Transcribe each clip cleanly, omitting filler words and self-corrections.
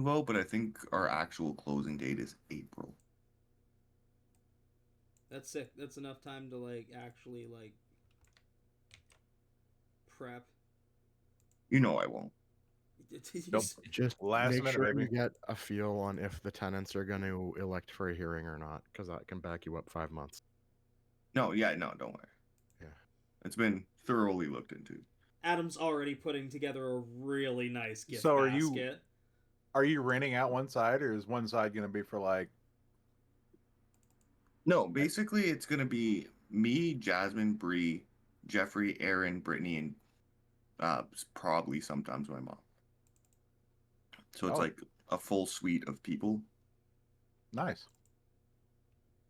Well, but I think our actual closing date is April. That's sick. That's enough time to like actually like prep. You know I won't. Nope. Just Last make minute, sure baby. you get a feel on if the tenants are going to elect for a hearing or not, because that can back you up 5 months. No, yeah, no, don't worry. Yeah. It's been thoroughly looked into. Adam's already putting together a really nice gift So basket. are you renting out one side, or is one side going to be for like? No, basically it's gonna be me, Jasmine, Bree, Jeffrey, Aaron, Brittany, and probably sometimes my mom. So it's Oh, like a full suite of people. nice.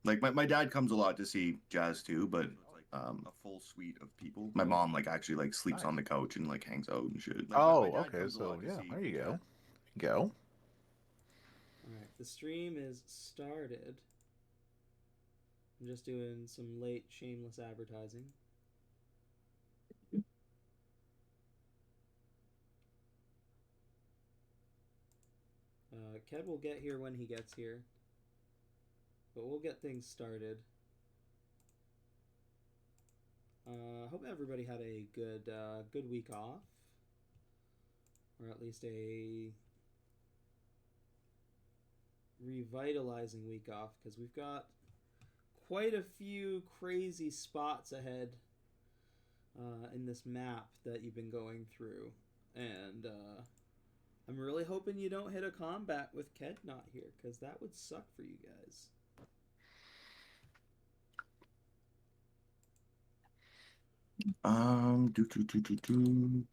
Like my dad comes a lot to see jazz too, but a full suite of people. My mom like actually like sleeps on Nice. the couch and like hangs out and shit. Like my Oh, dad okay. comes a So lot to yeah, see there you go. jazz. Go. All right, the stream is started. I'm just doing some late shameless advertising. Ked will get here when he gets here, but we'll get things started. Hope everybody had a good week off, or at least a revitalizing week off, because we've got quite a few crazy spots ahead in this map that you've been going through, and I'm really hoping you don't hit a combat with Ked not here, because that would suck for you guys. Do.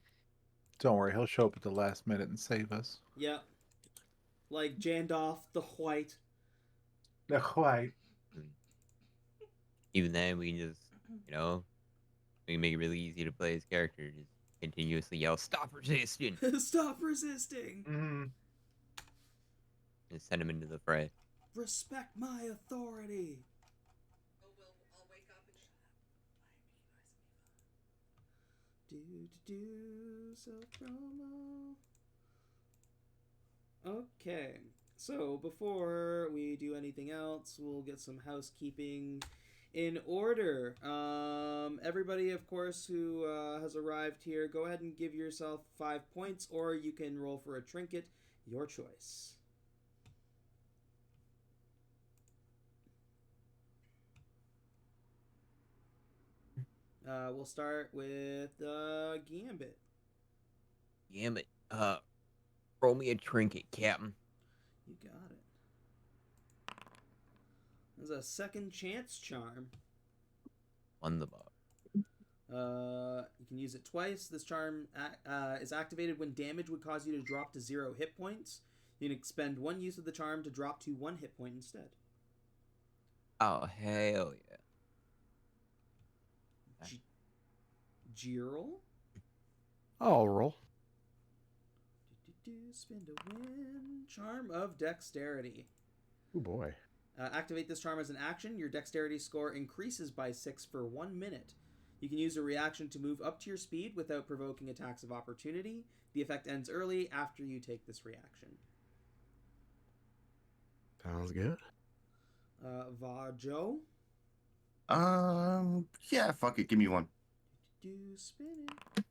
Don't worry, he'll show up at the last minute and save us. Yep, like Jandoff the White. No, quite. Even then, we can just, we can make it really easy to play his character. Just continuously yell, "Stop resisting!" Stop resisting. Mm-hmm. and send him into the fray. Respect my authority. Oh, well, I'll wake up and shut up. I ain't making noise Do self promo. Okay, so before we do anything else, we'll get some housekeeping in order. Everybody, of course, who has arrived here, go ahead and give yourself 5 points, or you can roll for a trinket, your choice. We'll start with Gambit. Damn it. Roll me a trinket, Captain. You got it. There's a second chance charm. On the bar. You can use it twice. This charm is activated when damage would cause you to drop to 0 hit points. You can expend one use of the charm to drop to 1 hit point instead. Oh, hell yeah. Girl? I'll roll. Spend a win. Charm of Dexterity. Oh boy. Activate this charm as an action. Your dexterity score increases by 6 for 1 minute. You can use a reaction to move up to your speed without provoking attacks of opportunity. The effect ends early after you take this reaction. Sounds good. Vajo? Yeah, fuck it, give me one. Spin it.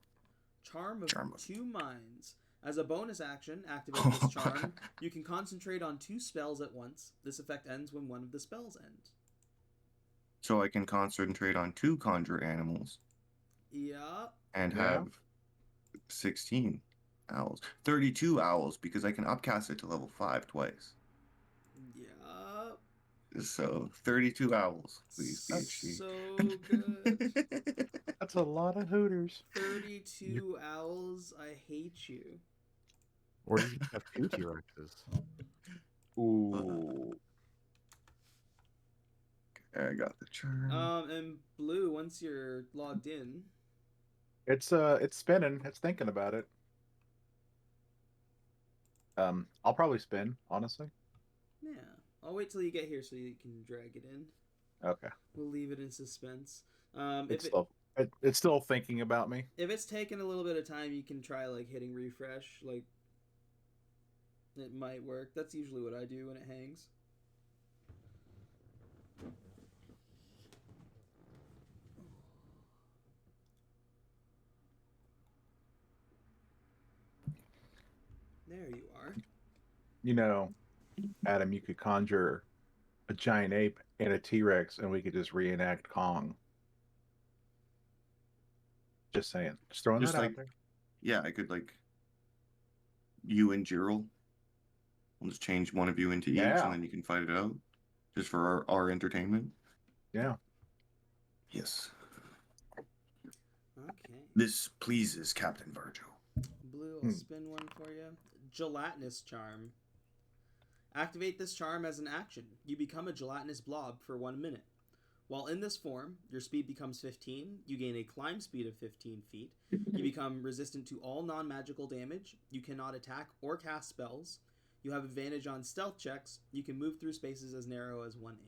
Charm of Charm of- Two Minds. As a bonus action, activate this charm. You can concentrate on 2 spells at once. This effect ends when one of the spells ends. So I can concentrate on 2 conjure animals. Yeah. And Yeah. have 16 owls. 32 owls because I can upcast it to level 5 twice. Yeah. So 32 owls, please, That's BHG. so good. That's a lot of hooters. 32 owls. I hate you. Or you can have 2 T-Rexes. Ooh. I got the charm. And Blue, once you're logged in. It's spinning. It's thinking about it. I'll probably spin, honestly. Yeah. I'll wait till you get here so you can drag it in. Okay. We'll leave it in suspense. It's still thinking about me. If it's taking a little bit of time, you can try like hitting refresh. Like, It might work. That's usually what I do when it hangs. There you are. You know, Adam, you could conjure a giant ape and a T-Rex, and we could just reenact Kong. Just saying. Just throwing Just that like, out there. yeah, I could like you and Gerald. I'll just change one of you into each, Yeah. and then you can fight it out, just for our entertainment. Yeah. Yes, Okay. this pleases Captain Virgil. Blue, I'll spin one for you. Gelatinous Charm. Activate this charm as an action. You become a gelatinous blob for 1 minute. While in this form, your speed becomes 15, you gain a climb speed of 15 feet, you become resistant to all non-magical damage, you cannot attack or cast spells, you have advantage on stealth checks, you can move through spaces as narrow as 1 inch.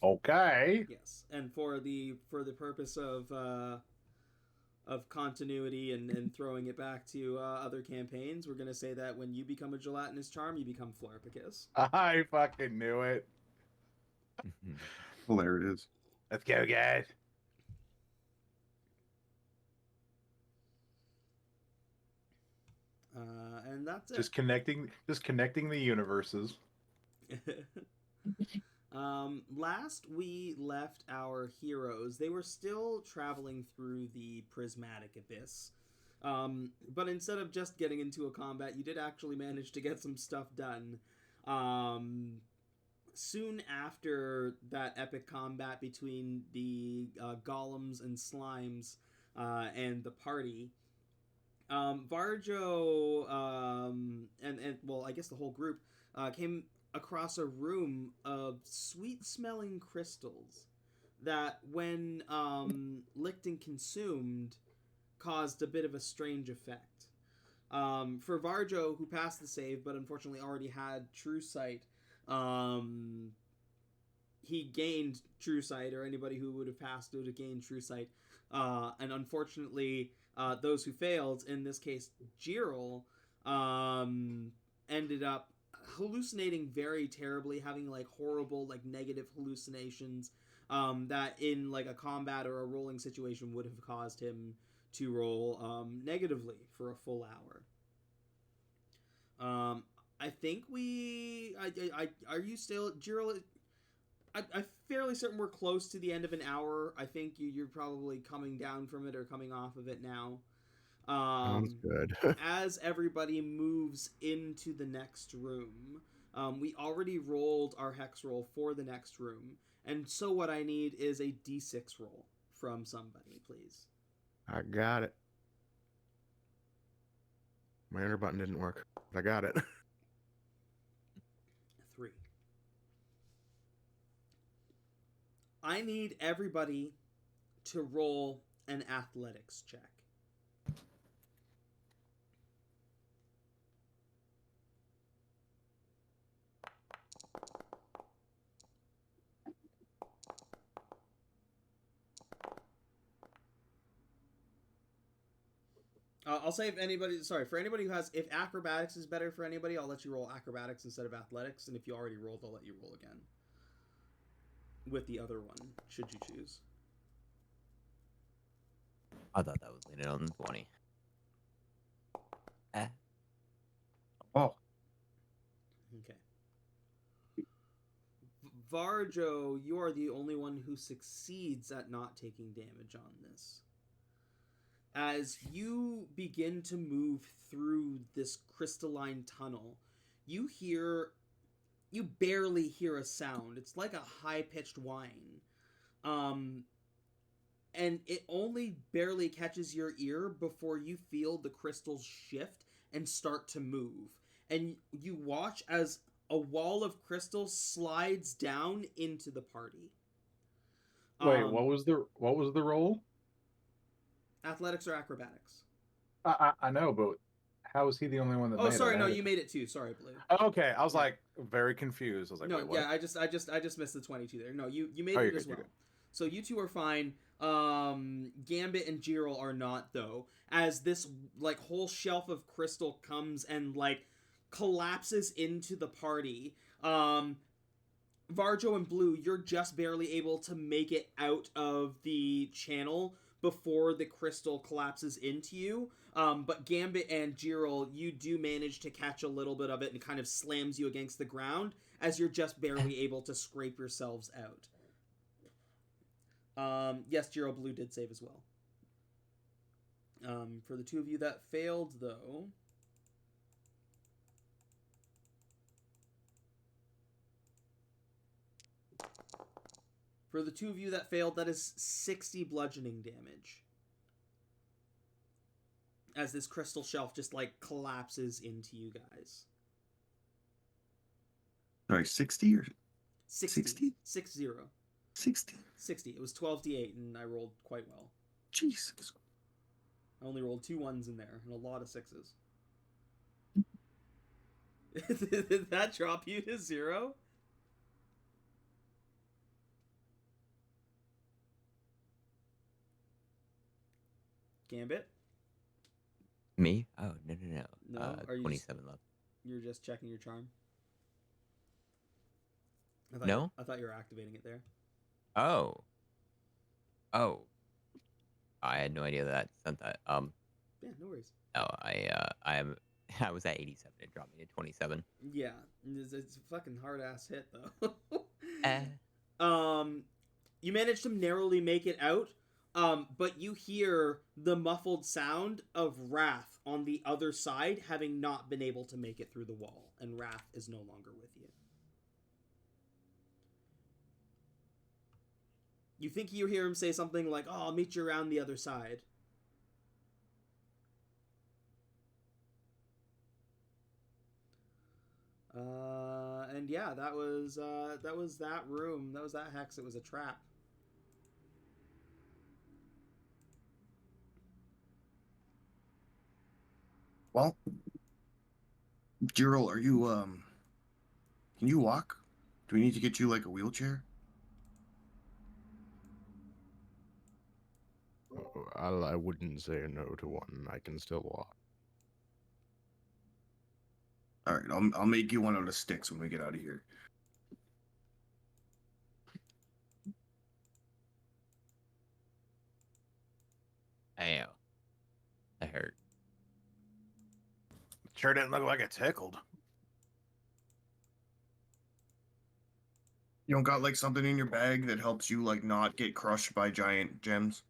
Okay. Yes, and for the purpose of continuity and throwing it back to other campaigns, we're going to say that when you become a gelatinous charm, you become Florpicus. I fucking knew it. Well, there it is. Let's go, guys. And that's it. Just connecting the universes. Last we left our heroes, they were still traveling through the prismatic abyss. But instead of just getting into a combat, you did actually manage to get some stuff done. Soon after that epic combat between the golems and slimes and the party, Varjo and well, I guess the whole group came across a room of sweet-smelling crystals that, when licked and consumed, caused a bit of a strange effect. For Varjo, who passed the save but unfortunately already had True Sight, he gained True Sight, or anybody who would have passed would have gained True Sight. And unfortunately, those who failed, in this case Jiril, ended up hallucinating very terribly, having like horrible, like negative hallucinations that in like a combat or a rolling situation would have caused him to roll negatively for a full hour. I think are you still, Jiril? I'm fairly certain we're close to the end of an hour. I think you're probably coming down from it or coming off of it now. Sounds good. As everybody moves into the next room, we already rolled our hex roll for the next room, and so what I need is a d6 roll from somebody, please. I got it. My enter button didn't work, but I got it. 3. I need everybody to roll an athletics check. I'll say for anybody who has, if acrobatics is better for anybody, I'll let you roll acrobatics instead of athletics, and if you already rolled, I'll let you roll again with the other one, should you choose. I thought that was leaning on 20. Oh. Okay. Varjo, you are the only one who succeeds at not taking damage on this. As you begin to move through this crystalline tunnel, you barely hear a sound. It's like a high-pitched whine. And it only barely catches your ear before you feel the crystals shift and start to move. And you watch as a wall of crystals slides down into the party. Wait, what was the roll? Athletics or acrobatics? I know, but how is he the only one that made it? Oh, sorry, no, you made it too. Sorry, Blue. Okay, I was like very confused. I was like, no, wait, what? yeah, I just missed the 22 there. No, you made it as well. Good. So you two are fine. Gambit and Girl are not, though, as this like whole shelf of crystal comes and like collapses into the party. Varjo and Blue, you're just barely able to make it out of the channel before the crystal collapses into you. But Gambit and Girl, you do manage to catch a little bit of it and kind of slams you against the ground as you're just barely able to scrape yourselves out. Yes, Girl, Blue did save as well. For the two of you that failed, though... For the two of you that failed, that is 60 bludgeoning damage. As this crystal shelf just, like, collapses into you guys. Sorry, 60 or 60? 60? 60. 60? 60. It was 12d8, and I rolled quite well. Jesus. I only rolled 2 1s in there, and a lot of 6s. Did that drop you to 0? Gambit? Me? Oh, no. No? Are you 27 left. You're just checking your charm? No? I thought you were activating it there. Oh. I had no idea that sent that. Yeah, no worries. No, I was at 87. It dropped me to 27. Yeah, it's a fucking hard ass hit though. Eh. You managed to narrowly make it out, but you hear the muffled sound of Wrath on the other side, having not been able to make it through the wall, and Wrath is no longer with you. You think you hear him say something like, "Oh, I'll meet you around the other side." And yeah, that was that room. That was that hex. It was a trap. Well, Gerald, are you can you walk? Do we need to get you like a wheelchair? I wouldn't say no to one. I can still walk. All right, I'll make you one out of sticks when we get out of here. Ow. That hurt. Sure didn't look like it tickled. You don't got like something in your bag that helps you like not get crushed by giant gems?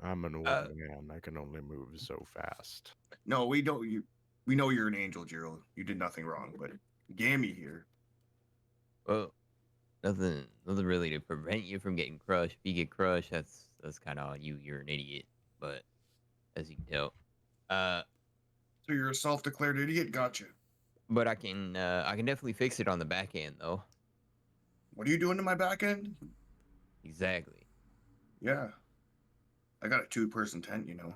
I'm an old man. I can only move so fast. No, we don't. We know you're an angel, Gerald. You did nothing wrong, but Gammy here. Well, nothing really to prevent you from getting crushed. If you get crushed, that's kind of on you. You're an idiot. But as you can tell, So you're a self-declared idiot? Gotcha. but I can definitely fix it on the back end though. What are you doing to my back end? Exactly. Yeah. I got a 2-person tent, you know.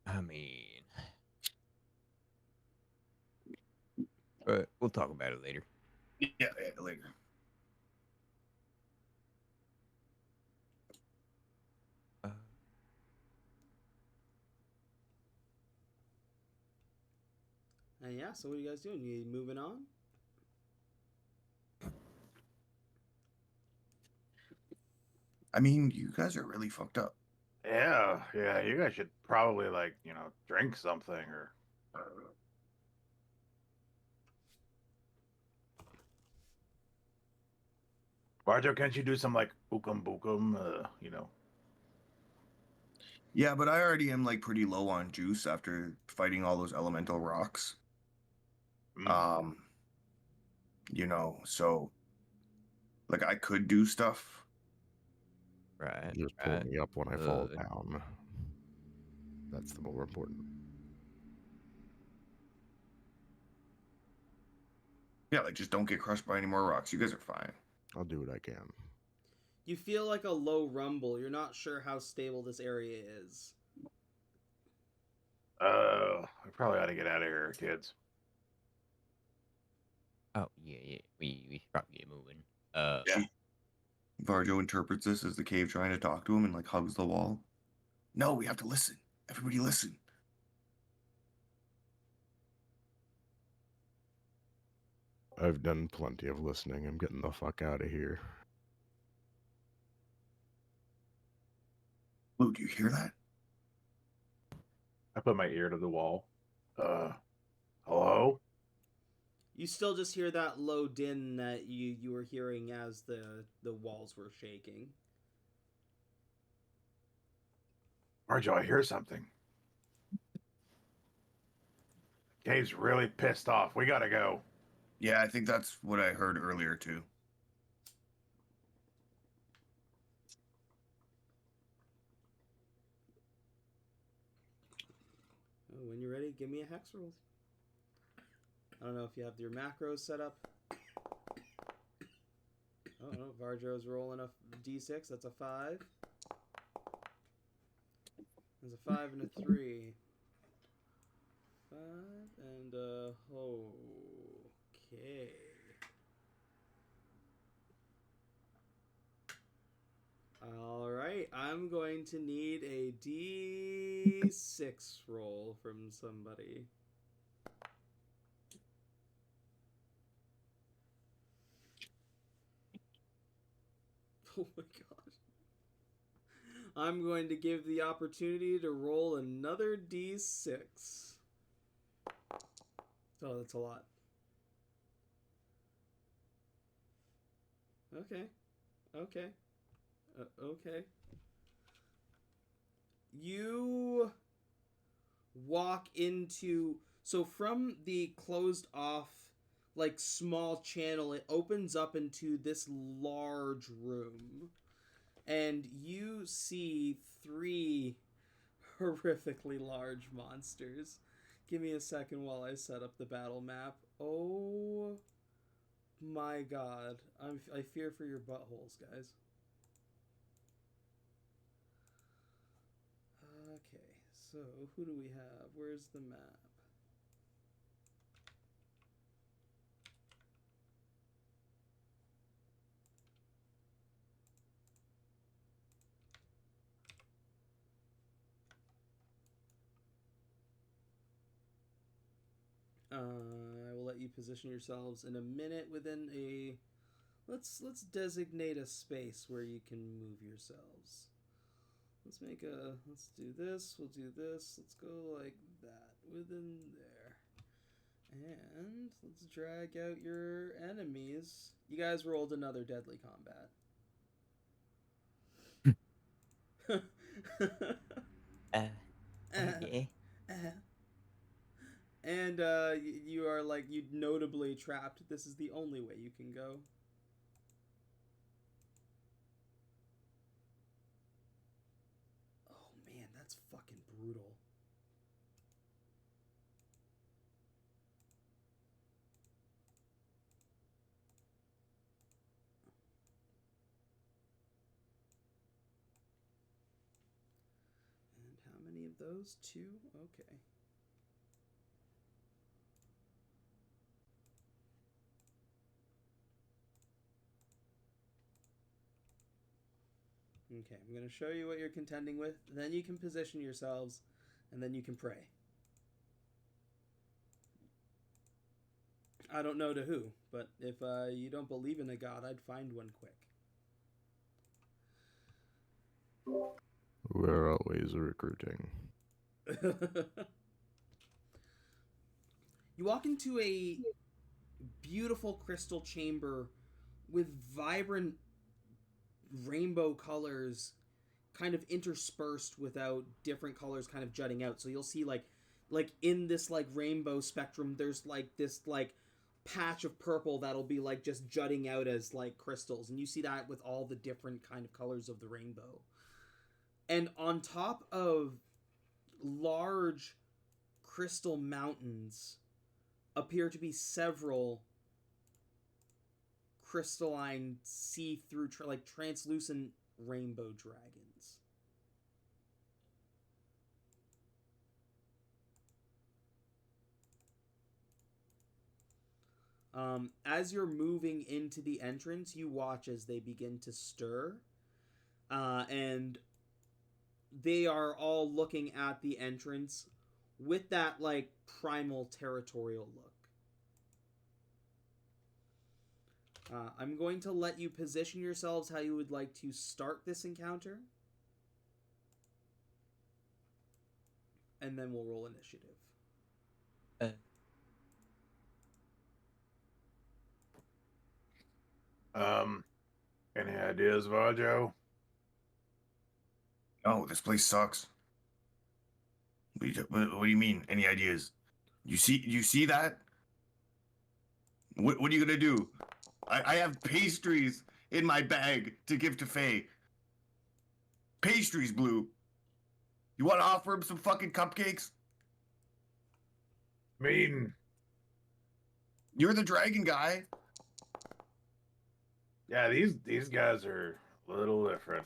I mean, but we'll talk about it later. Yeah, later. And yeah, so what are you guys doing? You moving on? I mean, you guys are really fucked up. Yeah, you guys should probably drink something or. Barjo, can't you do some like bookum bookum? Yeah, but I already am like pretty low on juice after fighting all those elemental rocks. So like I could do stuff. Right. Just pull me up when I fall down. That's the more important. Yeah, like just don't get crushed by any more rocks. You guys are fine. I'll do what I can. You feel like a low rumble. You're not sure how stable this area is. We probably ought to get out of here, kids. Oh yeah. We should probably get moving. Yeah. Varjo interprets this as the cave trying to talk to him and like hugs the wall. No, we have to listen. Everybody listen. I've done plenty of listening. I'm getting the fuck out of here. Lou, do you hear that? I put my ear to the wall. Hello? You still just hear that low din that you were hearing as the walls were shaking. Marjo, I hear something. Cave's really pissed off. We gotta go. Yeah, I think that's what I heard earlier too. Oh, when you're ready, give me a hex roll. I don't know if you have your macros set up. Oh no, Varjo's rolling a d6. That's a 5. There's a 5 and a 3. 5 and a... Okay. Alright, I'm going to need a d6 roll from somebody. Oh my god. I'm going to give the opportunity to roll another d6. Oh, that's a lot. Okay. Okay. Okay. You walk into... So from the closed off, like, small channel, it opens up into this large room. And you see 3 horrifically large monsters. Give me a second while I set up the battle map. Oh my god. I fear for your buttholes, guys. Okay, so who do we have? Where's the map? I will let you position yourselves in a minute within a... Let's designate a space where you can move yourselves. Let's do this, we'll do this, let's go like that, within there. And let's drag out your enemies. You guys rolled another deadly combat. Okay. And you are like, you notably trapped. This is the only way you can go. Oh man, that's fucking brutal. And how many of those? 2? Okay. Okay, I'm going to show you what you're contending with. Then you can position yourselves, and then you can pray. I don't know to who, but if you don't believe in a god, I'd find one quick. We're always recruiting. You walk into a beautiful crystal chamber with vibrant rainbow colors kind of interspersed without different colors kind of jutting out. So you'll see like in this like rainbow spectrum, there's like this like patch of purple that'll be like just jutting out as like crystals, and you see that with all the different kind of colors of the rainbow. And on top of large crystal mountains appear to be several crystalline, see-through, like translucent rainbow dragons. As you're moving into the entrance, you watch as they begin to stir, and they are all looking at the entrance with that like primal territorial look. I'm going to let you position yourselves how you would like to start this encounter, and then we'll roll initiative. Any ideas, Vajo? Oh, this place sucks. What do you mean? Any ideas? You see that? What are you gonna do? I have pastries in my bag to give to Faye. Pastries, Blue. You want to offer him some fucking cupcakes? I mean, You're the dragon guy. yeah, these guys are a little different.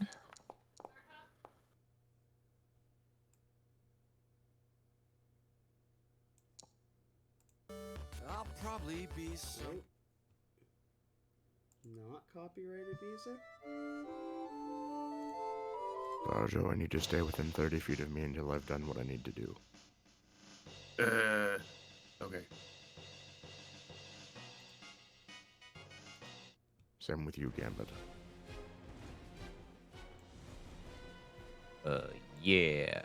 I'll probably be Nope. Not copyrighted music? Bajo, I need to stay within 30 feet of me until I've done what I need to do. Okay. Same with you, Gambit. Yeah.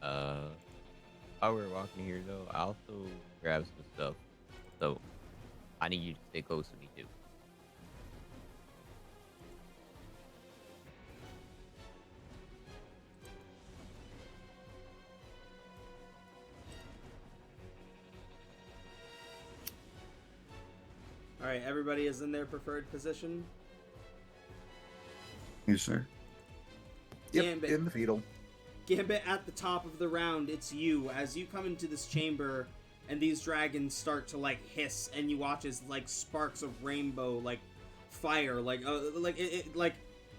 While we're walking here, though, I also grab some stuff. So, I need you to stay close to me, too. Alright, everybody is in their preferred position. Yes, sir. Yep, Gambit. in the fetal. Gambit, at the top of the round, it's you. As you come into this chamber, and these dragons start to, like, hiss, and you watch as, like, sparks of rainbow, like, fire,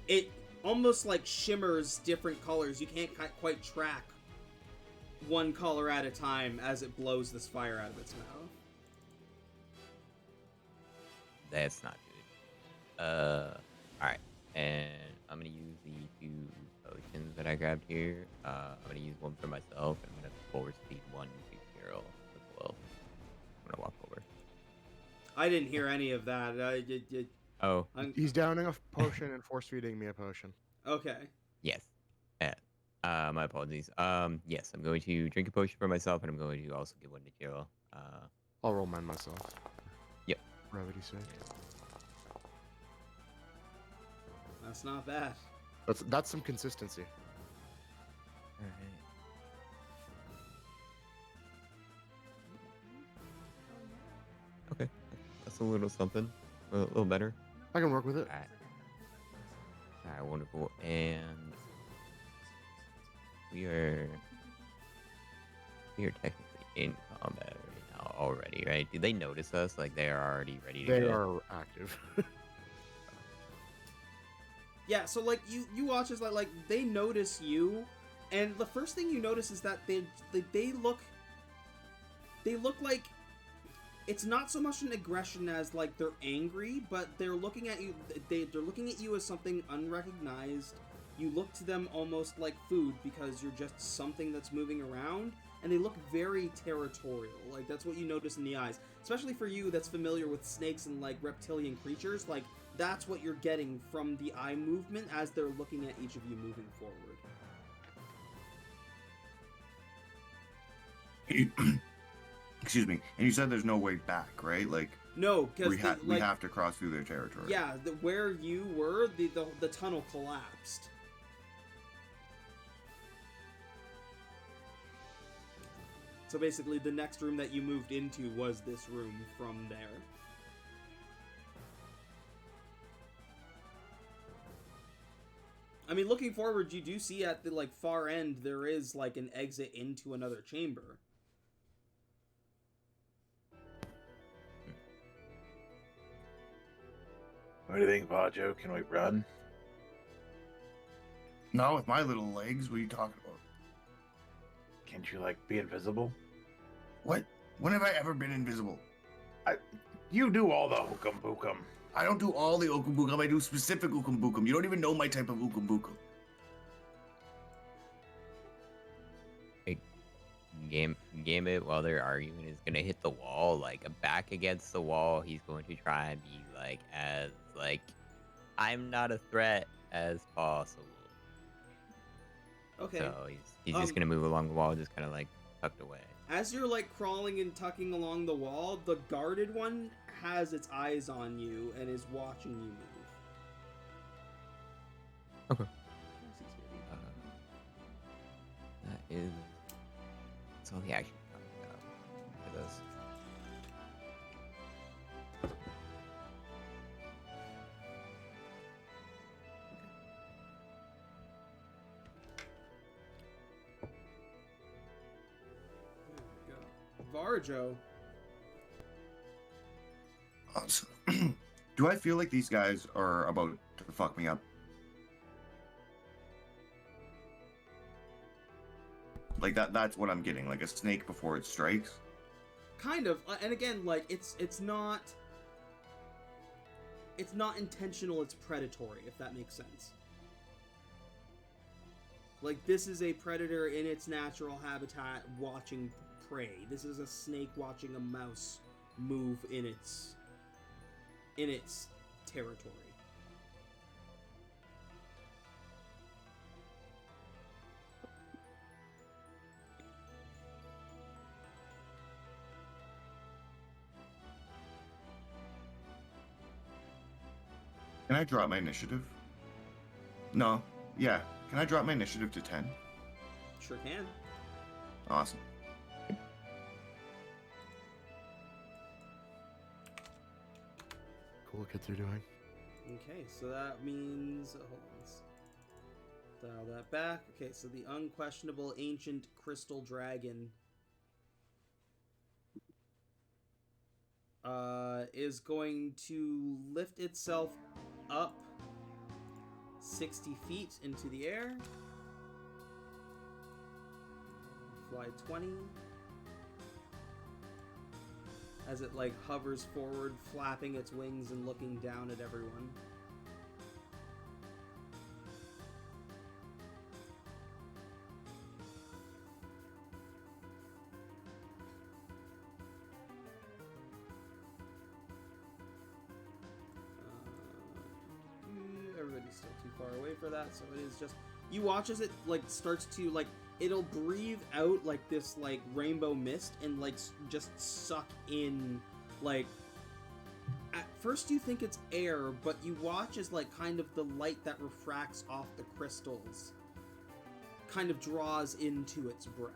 it almost, like, shimmers different colors. You can't quite track one color at a time as it blows this fire out of its mouth. That's not good. Alright. And I'm gonna use the 2 potions that I grabbed here. I'm gonna use one for myself, and I'm gonna force feed one to Carol as well. I'm gonna walk over. I didn't hear any of that. Oh, He's downing a potion and force feeding me a potion. Okay. yes. My apologies. Yes, I'm going to drink a potion for myself, and I'm going to also give one to Carol. I'll roll mine myself. Yep. Brevity's sake. That's not bad. That's some consistency. Alright. Okay. That's a little something. A little better. I can work with it. Alright, wonderful. And we are technically in combat right now already, right? Do they notice us? Like they are already ready to They go? are active. Yeah, so like you watch as like they notice you, and the first thing you notice is that they look like it's not so much an aggression as like they're angry, but they're looking at you. They're looking at you as something unrecognized. You look to them almost like food because you're just something that's moving around, and they look very territorial. Like that's what you notice in the eyes, especially for you that's familiar with snakes and like reptilian creatures. Like that's what you're getting from the eye movement as they're looking at each of you moving forward. Excuse me. And you said there's no way back, right? Like No, because we have to cross through their territory. yeah, where you were, the tunnel collapsed. So basically, the next room that you moved into was this room from there. I mean, looking forward, you do see at the like far end there is like an exit into another chamber. What do you think, Vajo? Can we run? Not with my little legs. What are you talking about? Can't you, like, be invisible? What? When have I ever been invisible? You do all the hook'em bookum. I don't do all the Okumbukum, I do specific Okumbukum. You don't even know my type of Okumbukum. Gambit, while they're arguing, is gonna hit the wall, like back against the wall. He's going to try and be like as like I'm not a threat as possible. Okay. So he's just gonna move along the wall, just kind of like tucked away. As you're like crawling and tucking along the wall, the guarded one has its eyes on you and is watching you move. Okay. That is. That's all the action for this. Varjo. Do I feel like these guys are about to fuck me up? Like that's what I'm getting, like a snake before it strikes. Kind of, and again, like it's not intentional, it's predatory, if that makes sense. Like, this is a predator in its natural habitat watching prey. This is a snake watching a mouse move in its territory. Can I drop my initiative? No. Yeah. Can I drop my initiative to 10? Sure can. Awesome. Cool kids are doing. Okay, so that means... hold on. Let's dial that back. Okay, so the unquestionable ancient crystal dragon is going to lift itself up 60 feet into the air. Fly 20. As it like hovers forward, flapping its wings and looking down at everyone. Everybody's still too far away for that, so it is just... You watch as it like starts to like... It'll breathe out like this like rainbow mist and like just suck in like... At first you think it's air, but you watch as like kind of the light that refracts off the crystals kind of draws into its breath.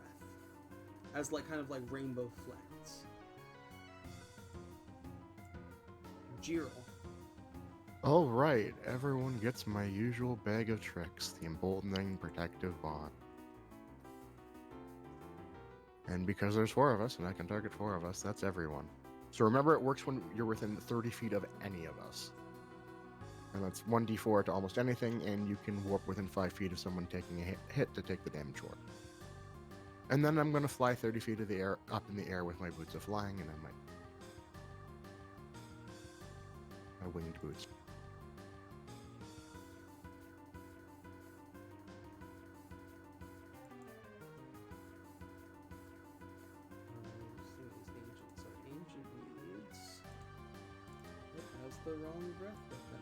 As like kind of like rainbow flecks. Jiro. All right, everyone gets my usual bag of tricks, the emboldening protective bond. And because there's 4 of us, and I can target 4 of us, that's everyone. So remember, it works when you're within 30 feet of any of us. And that's 1d4 to almost anything, and you can warp within 5 feet of someone taking a hit to take the damage for it. And then I'm going to fly 30 feet of the air, up in the air with my boots of flying, and then my winged boots. The wrong breath weapon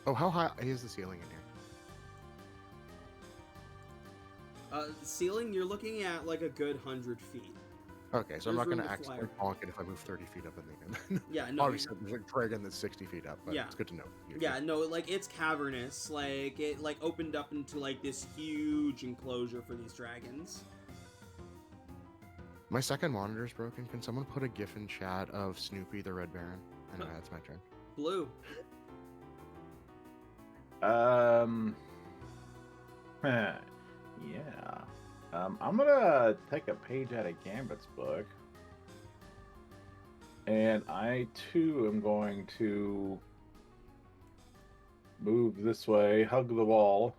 on. Oh, how high is the ceiling in here? The ceiling, you're looking at like a good 100 feet. Okay, so I'm There's not going room to to accidentally bonk it if I move 30 feet up in the air. Yeah, no. Obviously, there's a dragon that's 60 feet up, but Yeah. it's good to know. Yeah, no, like it's cavernous. Like it like opened up into like this huge enclosure for these dragons. My second monitor is broken. Can someone put a GIF in chat of Snoopy the Red Baron? Anyway, that's my turn. Blue. Yeah. I'm gonna take a page out of Gambit's book. And I too am going to move this way, hug the wall.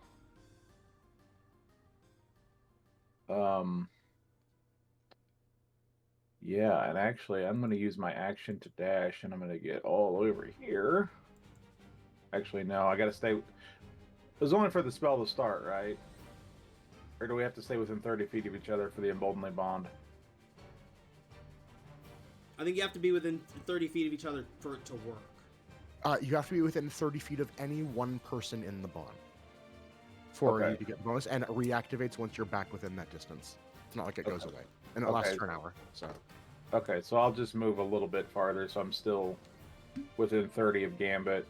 Yeah, and actually, I'm going to use my action to dash, and I'm going to get all over here. Actually, no, I got to stay. It was only for the spell to start, right? Or do we have to stay within 30 feet of each other for the emboldening bond? I think you have to be within 30 feet of each other for it to work. You have to be within 30 feet of any one person in the bond for you Okay. to get the bonus, and it reactivates once you're back within that distance. It's not like it goes Okay. away, and it lasts Okay. for an hour. So Okay, so I'll just move a little bit farther, so I'm still within 30 of Gambit.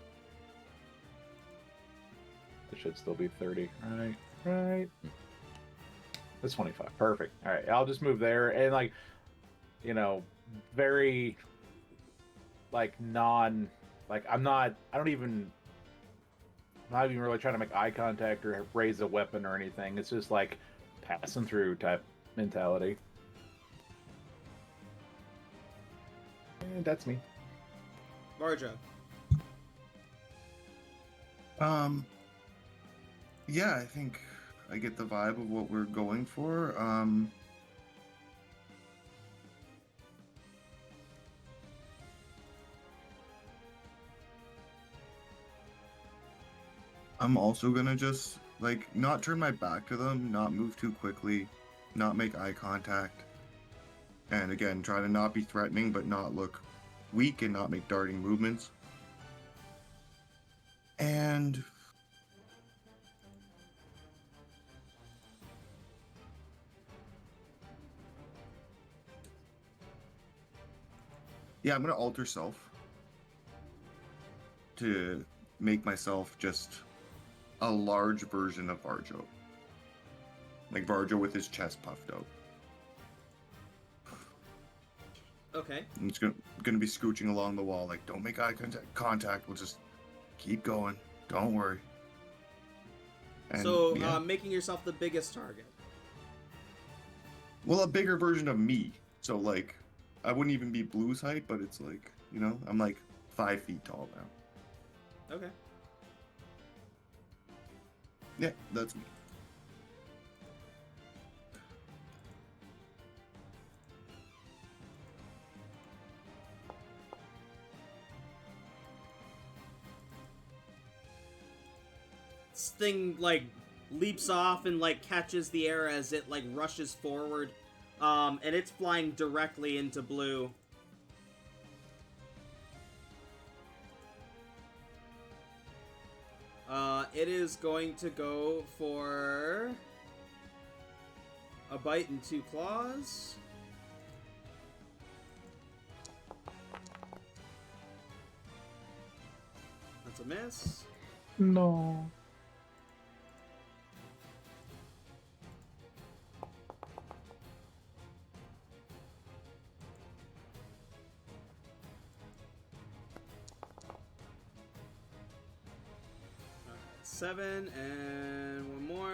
It should still be 30. Right. That's 25. Perfect. All right, I'll just move there, and like, very like I'm not even really trying to make eye contact or raise a weapon or anything. It's just like passing through type mentality. And that's me. Varjo. Yeah, I think I get the vibe of what we're going for. I'm also gonna just like not turn my back to them, not move too quickly, not make eye contact, and again try to not be threatening but not look weak and not make darting movements. And yeah, I'm gonna alter self to make myself just a large version of Varjo. Like Varjo with his chest puffed out. Okay. And it's gonna be scooching along the wall, like, don't make eye contact. We'll just keep going. Don't worry. And, So, yeah. making yourself the biggest target. Well, a bigger version of me. So, like, I wouldn't even be Blue's height, but it's like, I'm like 5 feet tall now. Okay. Yeah, that's me. This thing, like, leaps off and, like, catches the air as it, like, rushes forward. And it's flying directly into Blue. It is going to go for a bite and 2 claws. That's a miss. No. Alright, 7 and 1 more.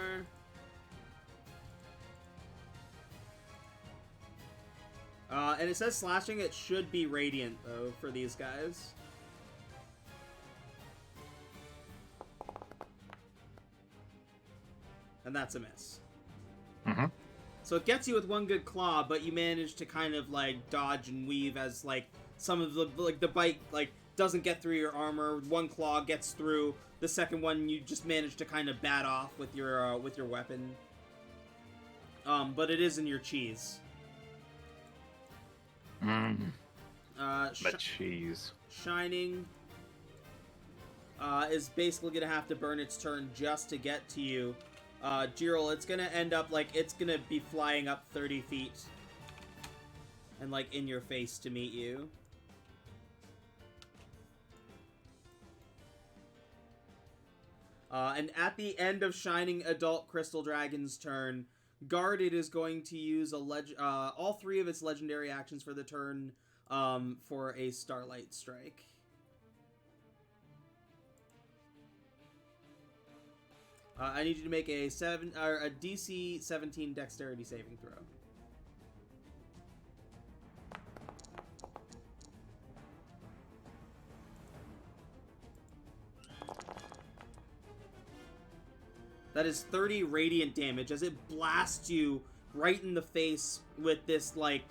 And it says slashing. It should be radiant though for these guys. And that's a miss. Mm-hmm. So it gets you with 1 good claw, but you manage to kind of like dodge and weave as like some of the bite like doesn't get through your armor. 1 claw gets through. The second one you just manage to kind of bat off with your weapon. But it is in your cheese. The cheese. Shining is basically gonna have to burn its turn just to get to you. Jiril, it's gonna end up like it's gonna be flying up 30 feet and like in your face to meet you. And at the end of Shining Adult Crystal Dragon's turn, Guarded is going to use all 3 of its legendary actions for the turn for a Starlight Strike. I need you to make a DC 17 Dexterity saving throw. That is 30 radiant damage as it blasts you right in the face with this, like,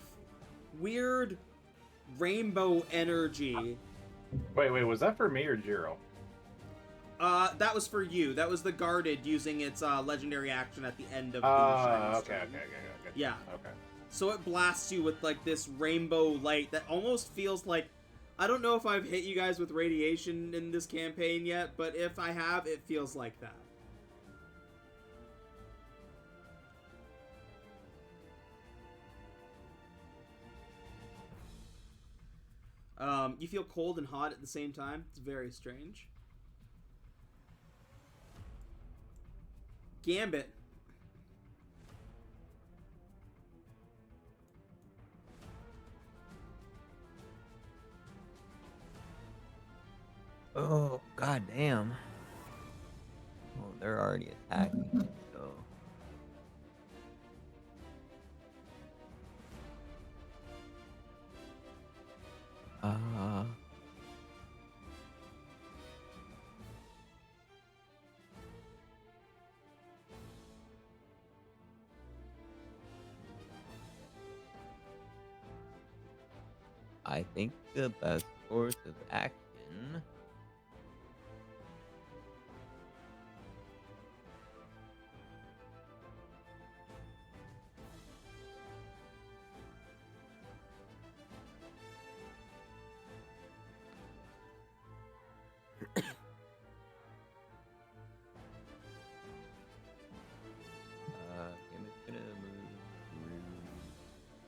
weird rainbow energy. Wait, was that for me or Jiro? That was for you. That was the guarded using its legendary action at the end of the Shining Okay. Storm. Yeah. Yeah. Okay. So it blasts you with like this rainbow light that almost feels like, I don't know if I've hit you guys with radiation in this campaign yet, but if I have, it feels like that. You feel cold and hot at the same time. It's very strange. Gambit. Oh, god damn. Oh, they're already attacking, so... I think the best course of action... I'm just gonna move through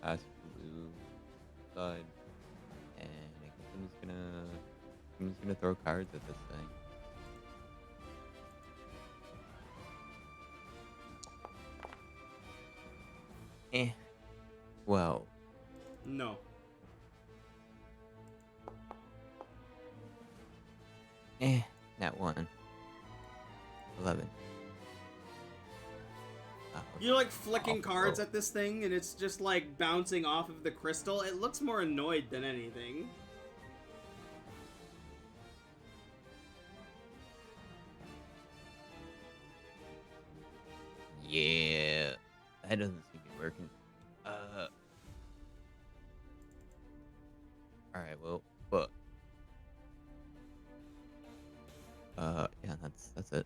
past blue side, and I guess I'm just gonna throw cards at this thing. Well, No. Nat 1. 11. You're like flicking Oh, cards bro. at this thing, and it's just like bouncing off of the crystal. It looks more annoyed than anything. Yeah, that doesn't seem to be working. Alright, well, but... yeah, that's it.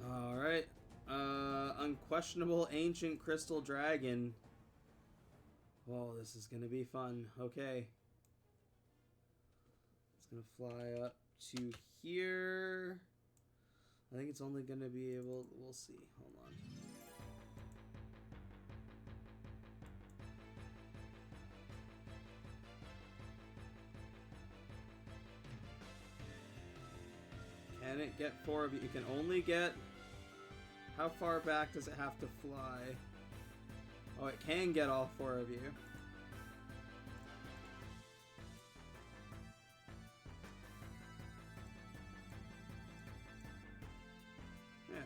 Alright. Unquestionable Ancient Crystal Dragon. Oh, this is gonna be fun. Okay. It's gonna fly up to here. I think it's only gonna be able... We'll see. Hold on. Can it get 4 of you? You can only get... How far back does it have to fly? Oh, it can get all 4 of you. Yeah.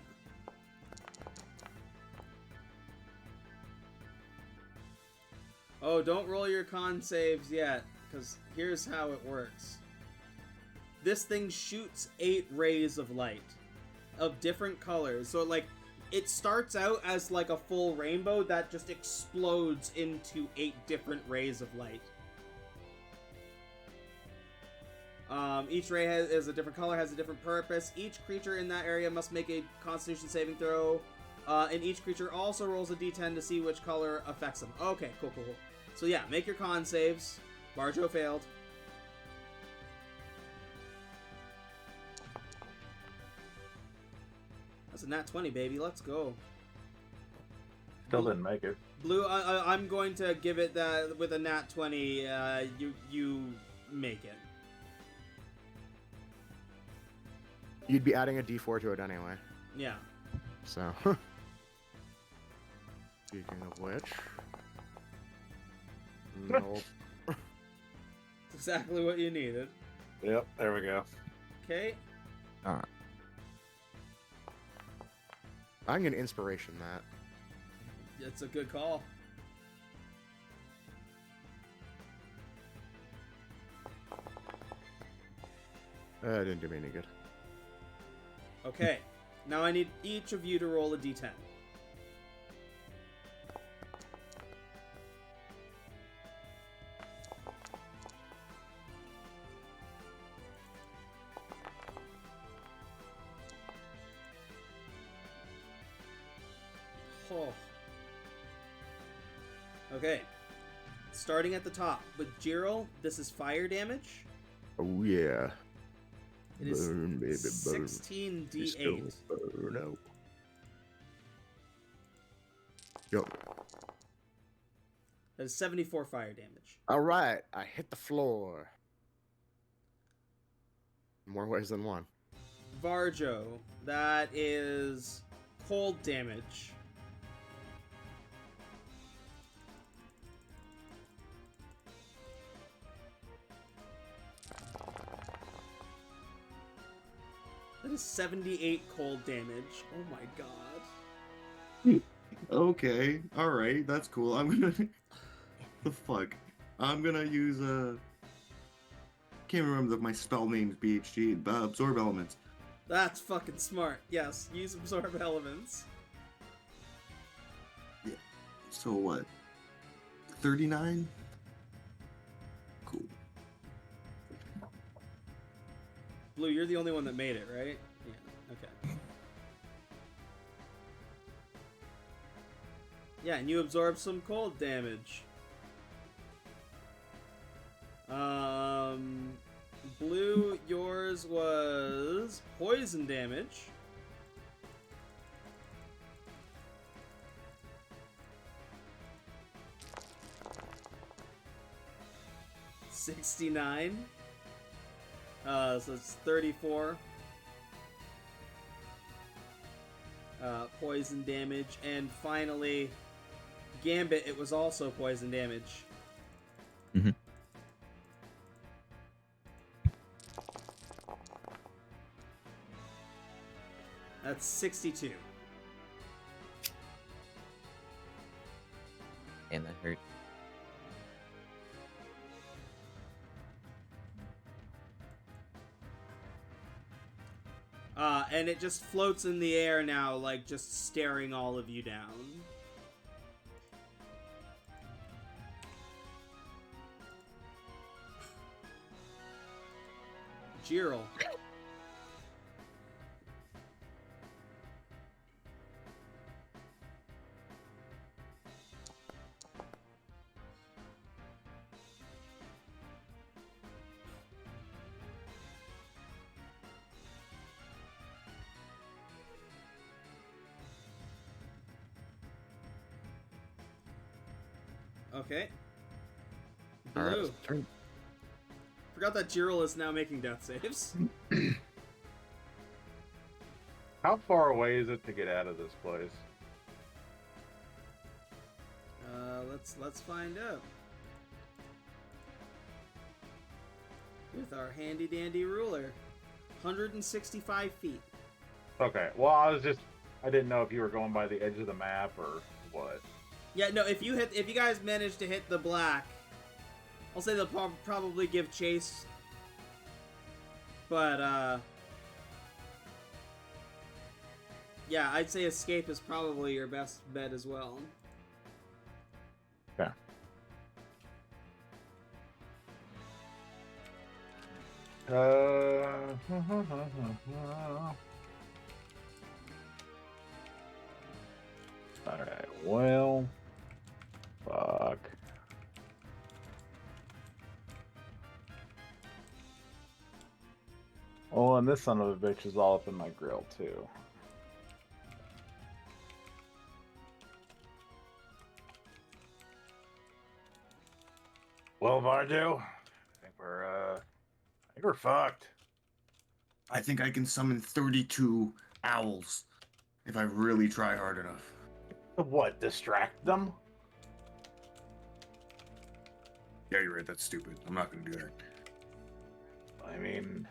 Oh, don't roll your con saves yet, because here's how it works. This thing shoots 8 rays of light of different colors. So, like, it starts out as like a full rainbow that just explodes into 8 different rays of light. Each ray is a different color, has a different purpose. Each creature in that area must make a Constitution saving throw. And each creature also rolls a d10 to see which color affects them. Okay, cool. So yeah, make your con saves. Barjo failed. That's a nat 20, baby. Let's go. Still didn't make it. Blue, I'm going to give it that with a nat 20. You make it. You'd be adding a d4 to it anyway. Yeah. So. Speaking of which. Nope. That's exactly what you needed. Yep, there we go. Okay. Alright. I'm gonna inspiration that. That's a good call. It didn't do me any good. Okay. Now I need each of you to roll a d10. Oh. Okay. Starting at the top. With Jiro, this is fire damage. Oh yeah. It is Burn, baby, burn. 16d8. Burn out. Yo. That is 74 fire damage. All right, I hit the floor. More ways than one. Varjo, that is cold damage. That is 78 cold damage. Oh my god. Okay, all right, that's cool. I'm gonna. The fuck? I'm gonna use Can't remember my spell names. BHG. Absorb elements. That's fucking smart. Yes, use absorb elements. Yeah. So what? 39. Cool. Blue, you're the only one that made it, right? Yeah. Okay. Yeah, and you absorb some cold damage. Blue, yours was poison damage. $69. So it's 34. Poison damage, and finally, Gambit. It was also poison damage. Mm-hmm. That's 62. And that hurt. And it just floats in the air now, like just staring all of you down. Jiro. Okay. All right, Blue. turn. Forgot that Jiro is now making death saves. How far away is it to get out of this place? Let's find out. With our handy dandy ruler. 165 feet. Okay, well, I didn't know if you were going by the edge of the map or what. Yeah, no, if you guys manage to hit the black, I'll say they'll probably give chase. But, yeah, I'd say escape is probably your best bet as well. Okay. Alright, well... Fuck. Oh, and this son of a bitch is all up in my grill, too. Well, Varjo, I think we're fucked. I think I can summon 32 owls if I really try hard enough. What, distract them? Yeah, you're right. That's stupid. I'm not gonna do that. I mean...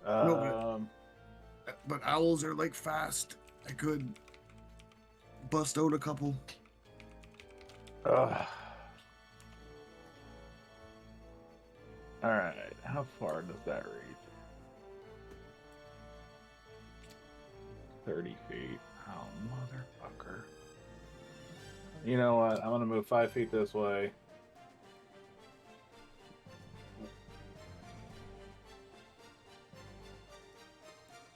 No, but owls are like fast. I could bust out a couple. Alright, how far does that reach? 30 feet. Oh, motherfucker. You know what? I'm gonna move 5 feet this way.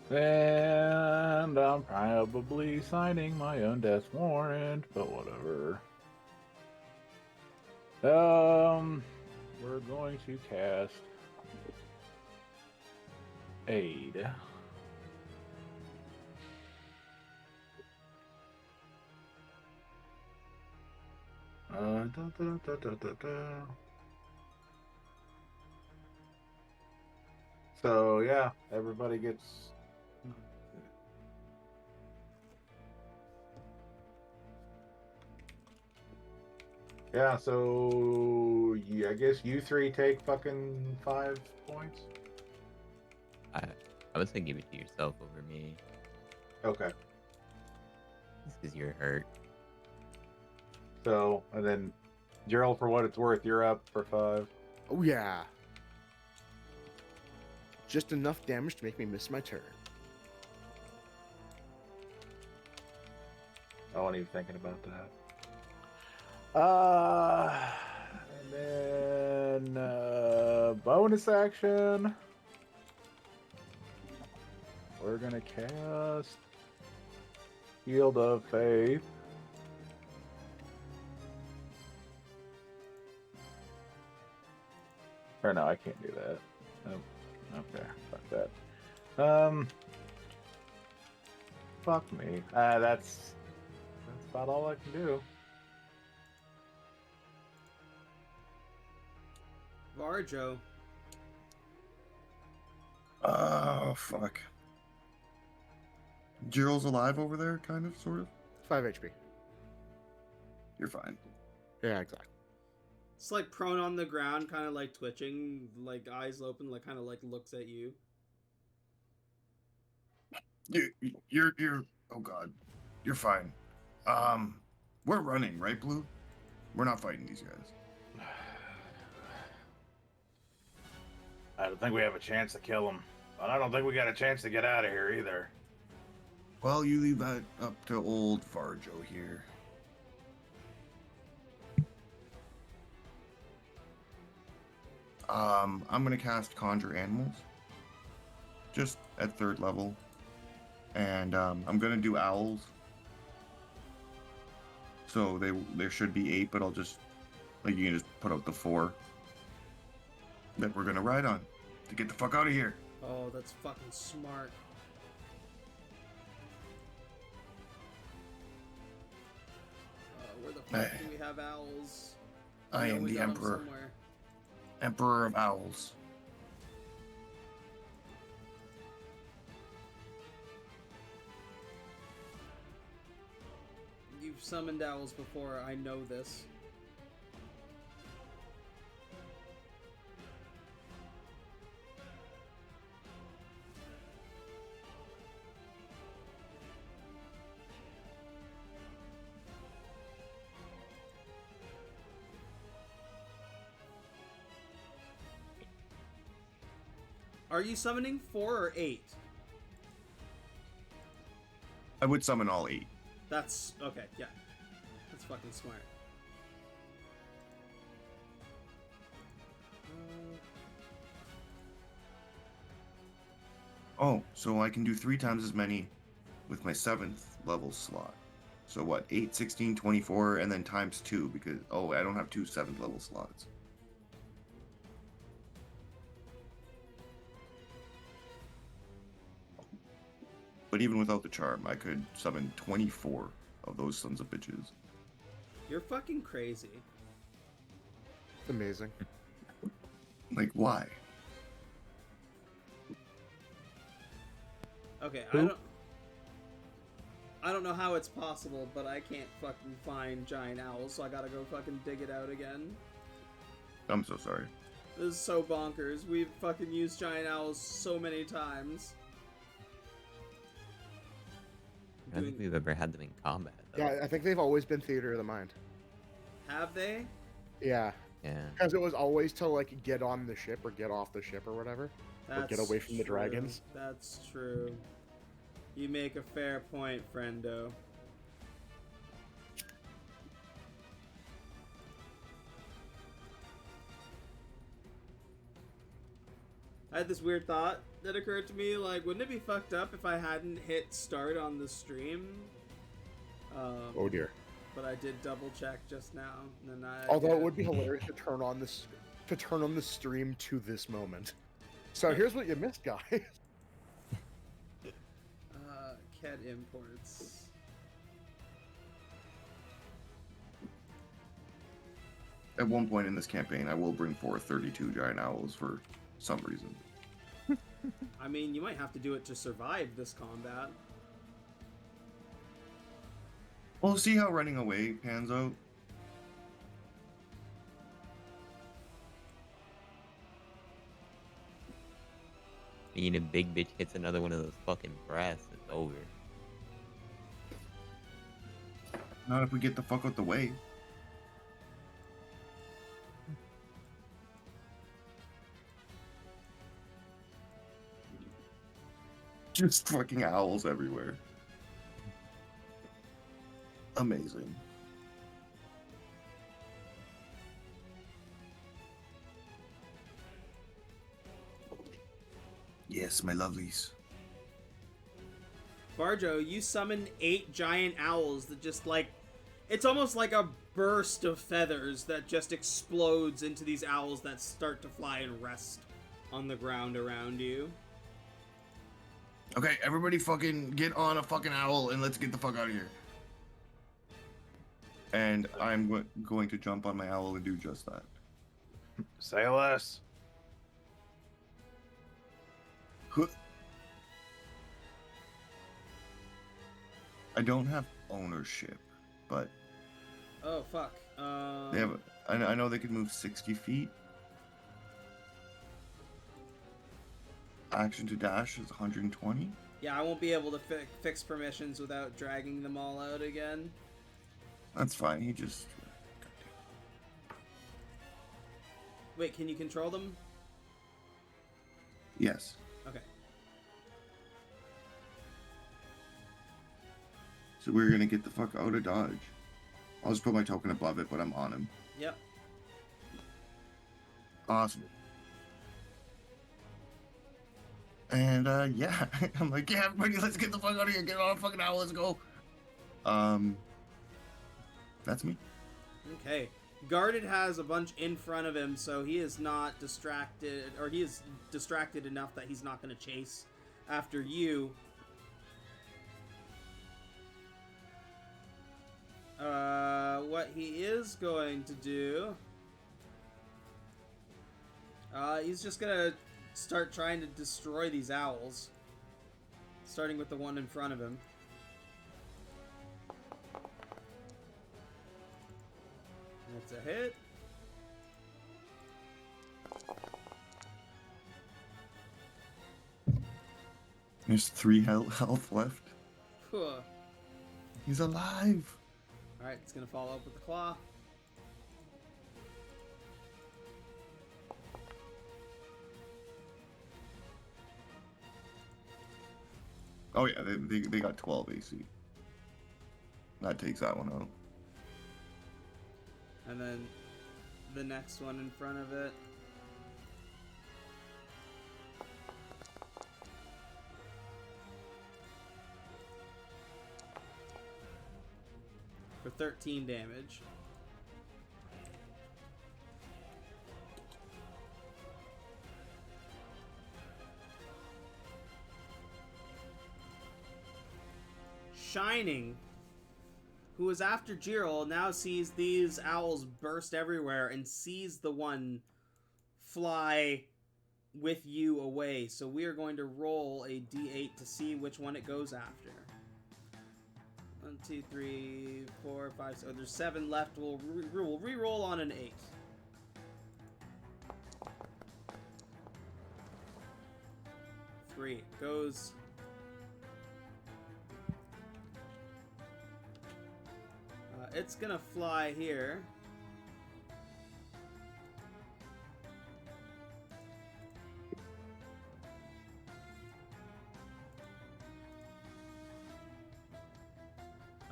And I'm probably signing my own death warrant, but whatever. We're going to cast Aid. So yeah, everybody gets. Yeah, so I guess you three take fucking 5 points. I would say give it to yourself over me. Okay. Just because you're hurt. So, and then Gerald, for what it's worth, you're up for 5. Oh yeah. Just enough damage to make me miss my turn. I wasn't even thinking about that. And then bonus action. We're gonna cast Shield of Faith. Or no, I can't do that. Nope. Okay, fuck that. Fuck me. That's about all I can do. Varjo. Oh, fuck. Gerald's alive over there, kind of, sort of? 5 HP. You're fine. Yeah, exactly. It's like prone on the ground, kind of like twitching, like eyes open, like kind of like looks at you. You're, oh god. You're fine. We're running, right, Blue? We're not fighting these guys. I don't think we have a chance to kill him. But I don't think we got a chance to get out of here either. Well, you leave that up to old Varjo here. I'm gonna cast Conjure Animals. Just at 3rd level. And I'm gonna do owls. So there should be 8, but I'll just you can just put out the 4 that we're gonna ride on to get the fuck out of here. Oh, that's fucking smart. Where the fuck do we have owls? I know am we the got 'em Emperor. somewhere. Emperor of Owls. You've summoned owls before, I know this. Are you summoning 4 or 8? I would summon all 8. That's okay, yeah. That's fucking smart. Oh, so I can do 3 times as many with my 7th level slot. So what, 8, 16, 24, and then times 2 because, oh, I don't have 2 7th level slots. But even without the charm, I could summon 24 of those sons of bitches. You're fucking crazy. It's amazing. Like, why? Okay, Who? I don't know how it's possible, but I can't fucking find giant owls, so I gotta go fucking dig it out again. I'm so sorry. This is so bonkers. We've fucking used giant owls so many times. I don't think we've ever had them in combat, though. Yeah, I think they've always been theater of the mind. Have they? Yeah, Yeah. because it was always to like get on the ship or get off the ship or whatever. Or get away from the true. dragons. That's true. You make a fair point, friendo. had this weird thought that occurred to me. Like, wouldn't it be fucked up if I hadn't hit start on the stream? Oh dear. But I did double check just now, and then I. Although it would be hilarious to turn on the stream to this moment. So here's what you missed, guys. CAD imports. At one point in this campaign, I will bring forth 32 giant owls for some reason. I mean, you might have to do it to survive this combat. We'll see how running away pans out. And a big bitch hits another one of those fucking brass, it's over. Not if we get the fuck out the way. Just fucking owls everywhere. Amazing. Yes, my lovelies. Barjo, you summon 8 giant owls that just like... It's almost like a burst of feathers that just explodes into these owls that start to fly and rest on the ground around you. Okay, everybody fucking get on a fucking owl and let's get the fuck out of here. And I'm going to jump on my owl and do just that. Say less. I don't have ownership, but Oh, fuck. they have. I know they can move 60 feet. Action to dash is 120. Yeah, I won't be able to fix permissions without dragging them all out again. That's fine. He just. Wait, can you control them? Yes. Okay. So we're gonna get the fuck out of dodge. I'll just put my token above it, but I'm on him. Yep. Awesome. And yeah, I'm like, yeah, everybody, let's get the fuck out of here. Get on a fucking owl. Let's go. That's me. Okay. Guarded has a bunch in front of him, so he is not distracted, or he is distracted enough that he's not going to chase after you. What he is going to do... he's just going to start trying to destroy these owls. Starting with the one in front of him. That's a hit. There's 3 health left. Whew. He's alive. Alright, it's gonna follow up with the claw. Oh yeah, they got 12 AC. That takes that one out. And then the next one in front of it. For 13 damage. Shining, who is after Jiril, now sees these owls burst everywhere and sees the one fly with you away. So we are going to roll a d8 to see which one it goes after. 1, 2, 3, 4, 5. So there's 7 left. We'll re-roll on an 8. Three goes. It's gonna fly here.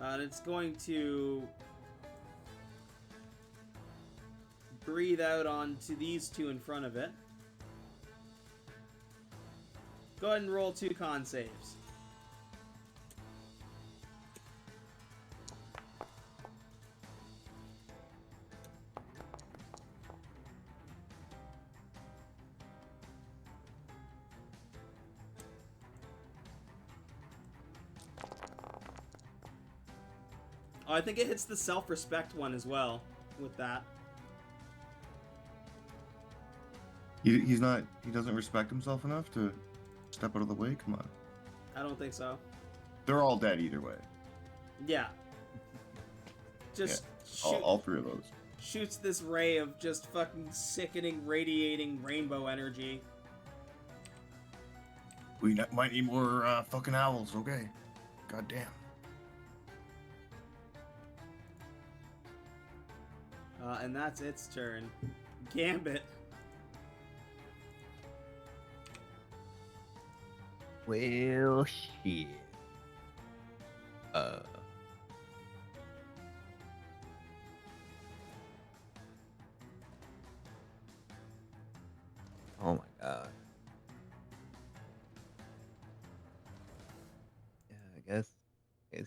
And it's going to breathe out onto these 2 in front of it. Go ahead and roll 2 con saves. Oh, I think it hits the self-respect one as well with that. He's not. He doesn't respect himself enough to step out of the way. Come on. I don't think so. They're all dead either way. Yeah. Just All 3 of those. shoots this ray of just fucking sickening, radiating rainbow energy. We might need more fucking owls. Okay. God damn. And that's its turn. Gambit. Well, shit. Oh my god. Yeah, I guess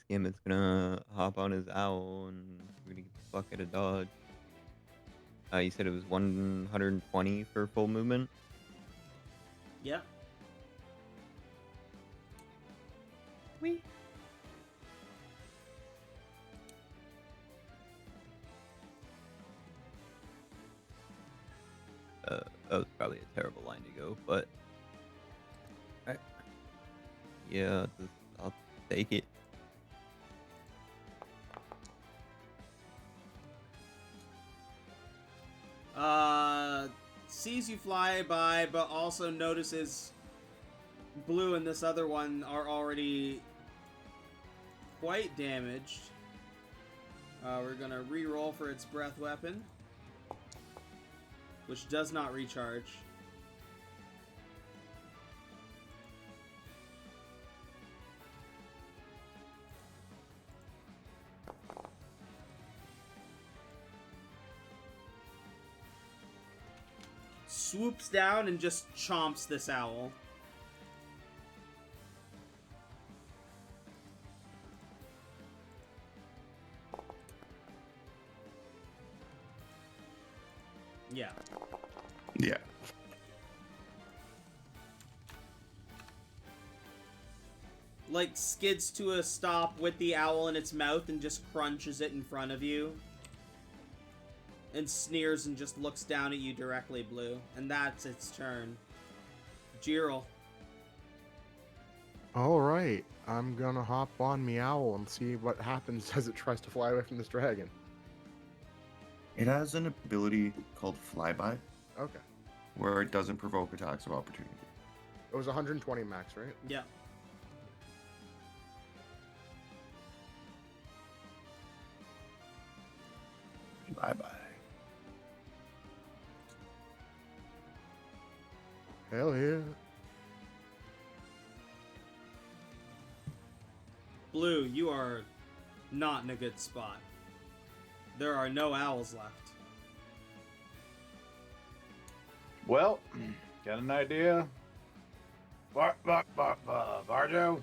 Gambit's gonna hop on his owl and we're gonna get the fuck out of dodge. You said it was 120 for full movement? Yep. Whee! That was probably a terrible line to go, but... Alright. Yeah, I'll take it. Sees you fly by, but also notices Blue and this other one are already quite damaged. We're gonna re-roll for its breath weapon, which does not recharge. Swoops down and just chomps this owl. Yeah. Yeah. Like, skids to a stop with the owl in its mouth and just crunches it in front of you. And sneers and just looks down at you directly, Blue. And that's its turn. Jiril. Alright, I'm gonna hop on Meowl and see what happens as it tries to fly away from this dragon. It has an ability called Flyby, Okay. where it doesn't provoke attacks of opportunity. It was 120 max, right? Yeah. Bye-bye. Hell yeah. Blue, you are not in a good spot. There are no owls left. Well, got an idea? Varjo,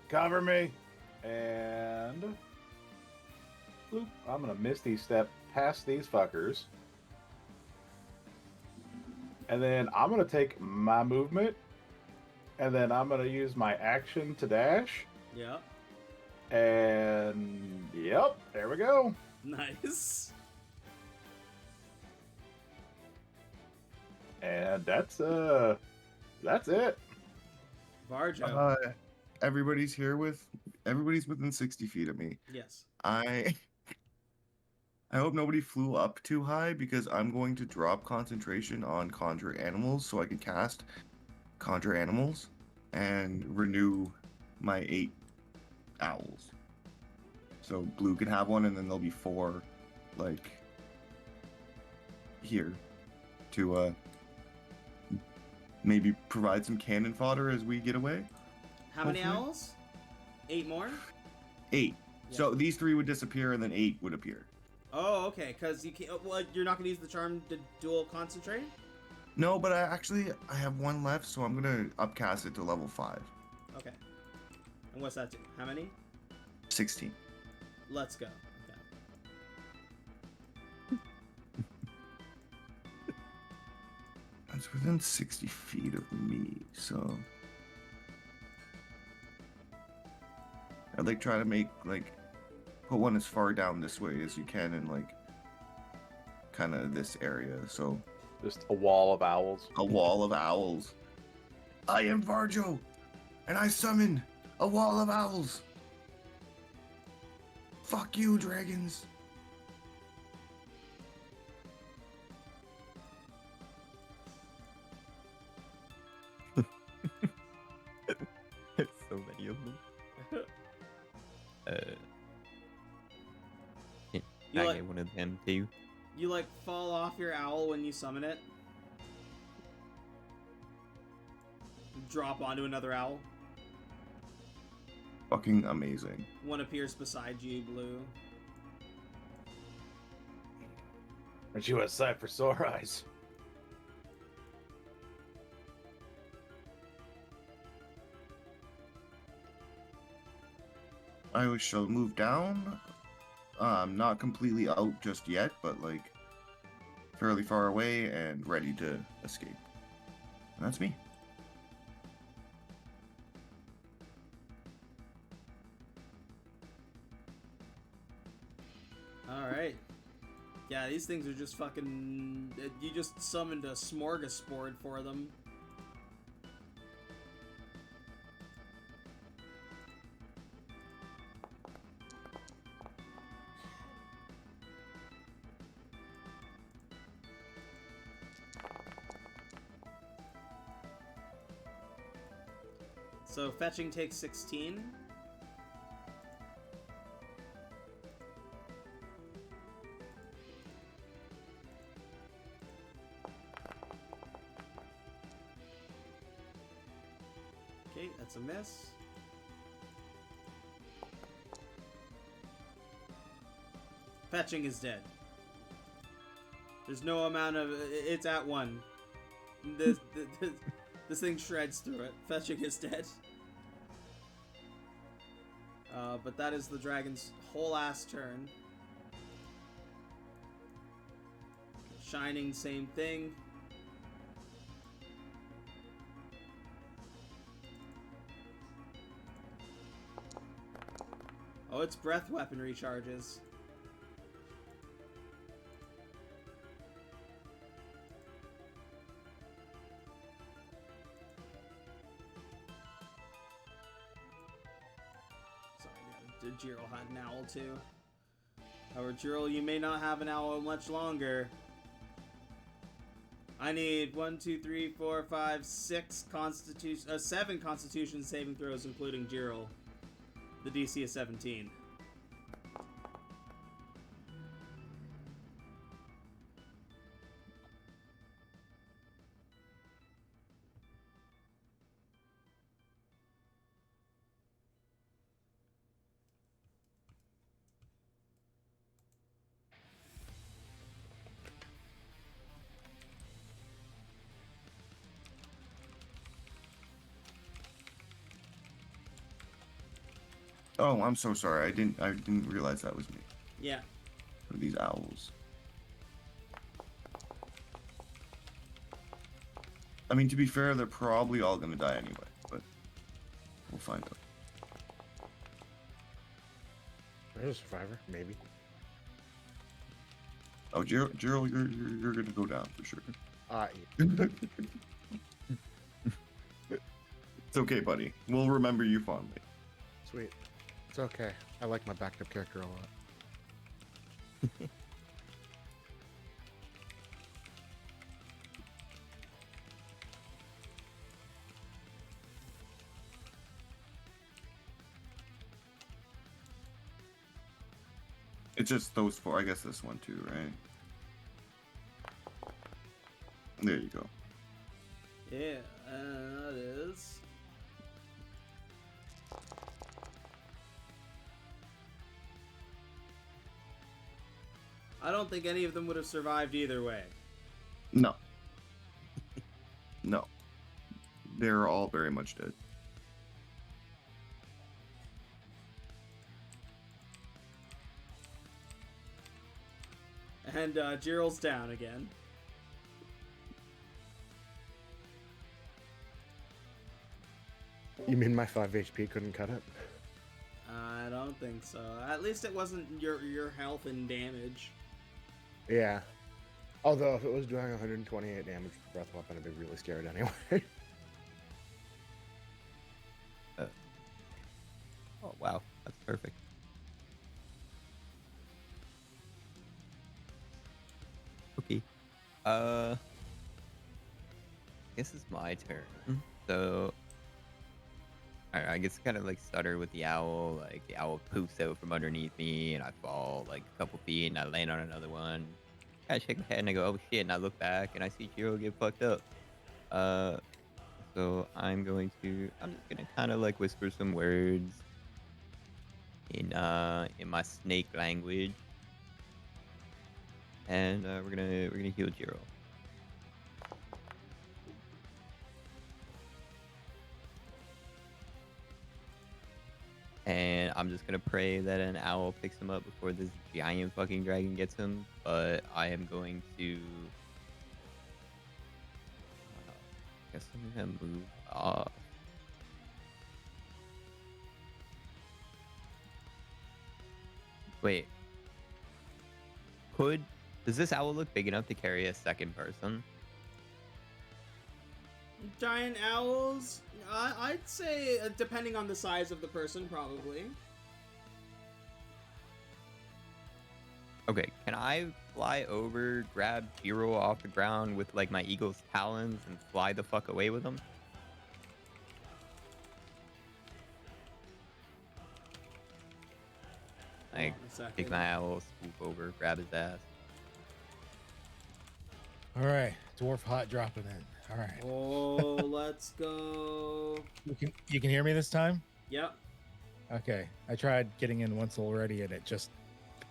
cover me, and bloop, I'm gonna Misty Step past these fuckers, and then I'm gonna take my movement, and then I'm gonna use my action to dash, Yeah. and yep, there we go. Nice. And that's it. Varjo. Everybody's within 60 feet of me. Yes. I hope nobody flew up too high because I'm going to drop concentration on Conjure Animals so I can cast Conjure Animals and renew my 8 owls. So Blue can have one and then there'll be 4 like here to maybe provide some cannon fodder as we get away. How many Hopefully. owls? 8 more? 8. Yeah. So these 3 would disappear and then 8 would appear. Oh, okay. Because you can't. Well, you're not gonna use the charm to dual concentrate. No, but I have one left, so I'm gonna upcast it to level 5. Okay. And what's that do? How many? 16. Let's go. Okay. That's within 60 feet of me, so I'd like try to make like put one as far down this way as you can in like kind of this area. So Just a wall of owls. a wall of owls. I am Varjo, and I summon a wall of owls. Fuck you, dragons. There's so many of them. Can You I like- get one of them too? You like fall off your owl when you summon it? Drop onto another owl. Fucking amazing. One appears beside you, Blue. Aren't you a sight for sore eyes? I shall move down. Not completely out just yet, but like fairly far away and ready to escape. And that's me. Alright. Yeah, these things are just fucking... You just summoned a smorgasbord for them. So fetching takes 16. Okay, that's a miss. Fetching is dead. There's no amount of... It's at 1. This thing shreds through it. Fetching is dead. But that is the dragon's whole ass turn. Shining, same thing. Oh, its breath weapon recharges. Sorry, yeah, Jiro had an owl too. However, Jiro, you may not have an owl much longer. I need 1, 2, 3, 4, 5, 6 Constitution, 7 Constitution saving throws, including Jiro. The DC is 17. Oh, I'm so sorry. I didn't realize that was me. Yeah. For these owls. I mean, to be fair, they're probably all gonna die anyway, but we'll find out. There's a survivor, maybe. Oh, Gerald, you're gonna go down for sure. It's okay, buddy. We'll remember you fondly. Sweet. It's okay. I like my backup character a lot. It's just those 4. I guess this one too, right? There you go. Yeah, that is... I don't think any of them would have survived either way. No. They're all very much dead. And Jiral's down again. You mean my 5 HP couldn't cut it? I don't think so. At least it wasn't your health and damage. Yeah. Although if it was doing 128 damage with breath weapon, I'd be really scared anyway. Oh wow, that's perfect. Okay. Guess it's my turn. So, I guess kind of like stutter with the owl. Like the owl poofs out from underneath me, and I fall like a couple feet, and I land on another one. I shake my head and I go, "Oh shit!" And I look back and I see Jiro get fucked up. So I'm just gonna kind of like whisper some words in my snake language, and we're gonna heal Jiro. And I'm just gonna pray that an owl picks him up before this giant fucking dragon gets him. But I am going to. Guess I'm gonna move off. Wait. Does this owl look big enough to carry a second person? Giant owls? I'd say, depending on the size of the person, probably. Okay, can I fly over, grab Jiro off the ground with like my eagle's talons and fly the fuck away with him? Like, take my owl, swoop over, grab his ass. All right, dwarf hot dropping in. All right. Oh, let's go. You can hear me this time? Yep. Okay. I tried getting in once already and it just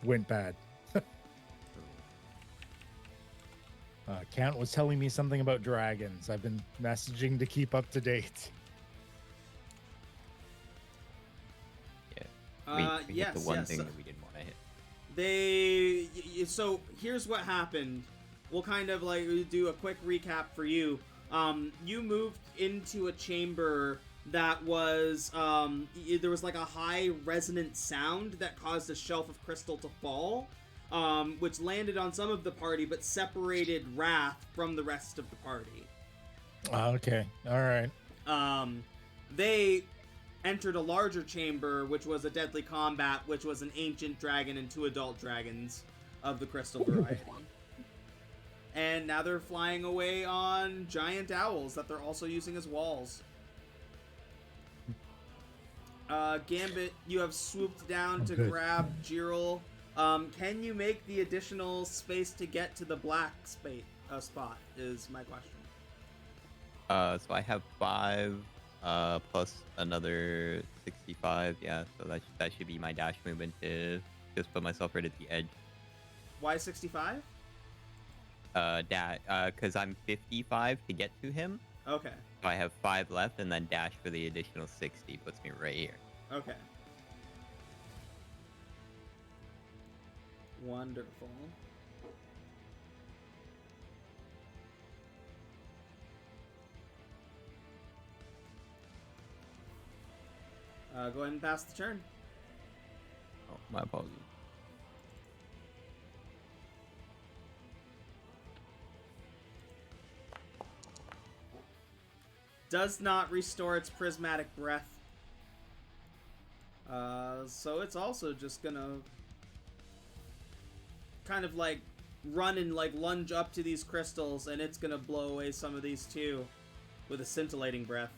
went bad. Count was telling me something about dragons. I've been messaging to keep up to date. We hit the one thing that we didn't want to hit. So here's what happened. We'll kind of like do a quick recap for you. You moved into a chamber that was there was like a high resonant sound that caused a shelf of crystal to fall, which landed on some of the party but separated Wrath from the rest of the party. Okay. All right. They entered a larger chamber, which was a deadly combat, which was an ancient dragon and 2 adult dragons of the crystal variety. And now they're flying away on giant owls that they're also using as walls. Gambit, you have swooped down to grab Jiro. Can you make the additional space to get to the black spot, is my question. So I have 5 plus another 65. Yeah, so that should be my dash movement to just put myself right at the edge. Why 65? Because I'm 55 to get to him. Okay. So I have 5 left, and then dash for the additional 60 puts me right here. Okay. Wonderful. Go ahead and pass the turn. Oh, my apologies. Does not restore its prismatic breath. So it's also just gonna kind of like run and like lunge up to these crystals, and it's gonna blow away some of these too with a scintillating breath.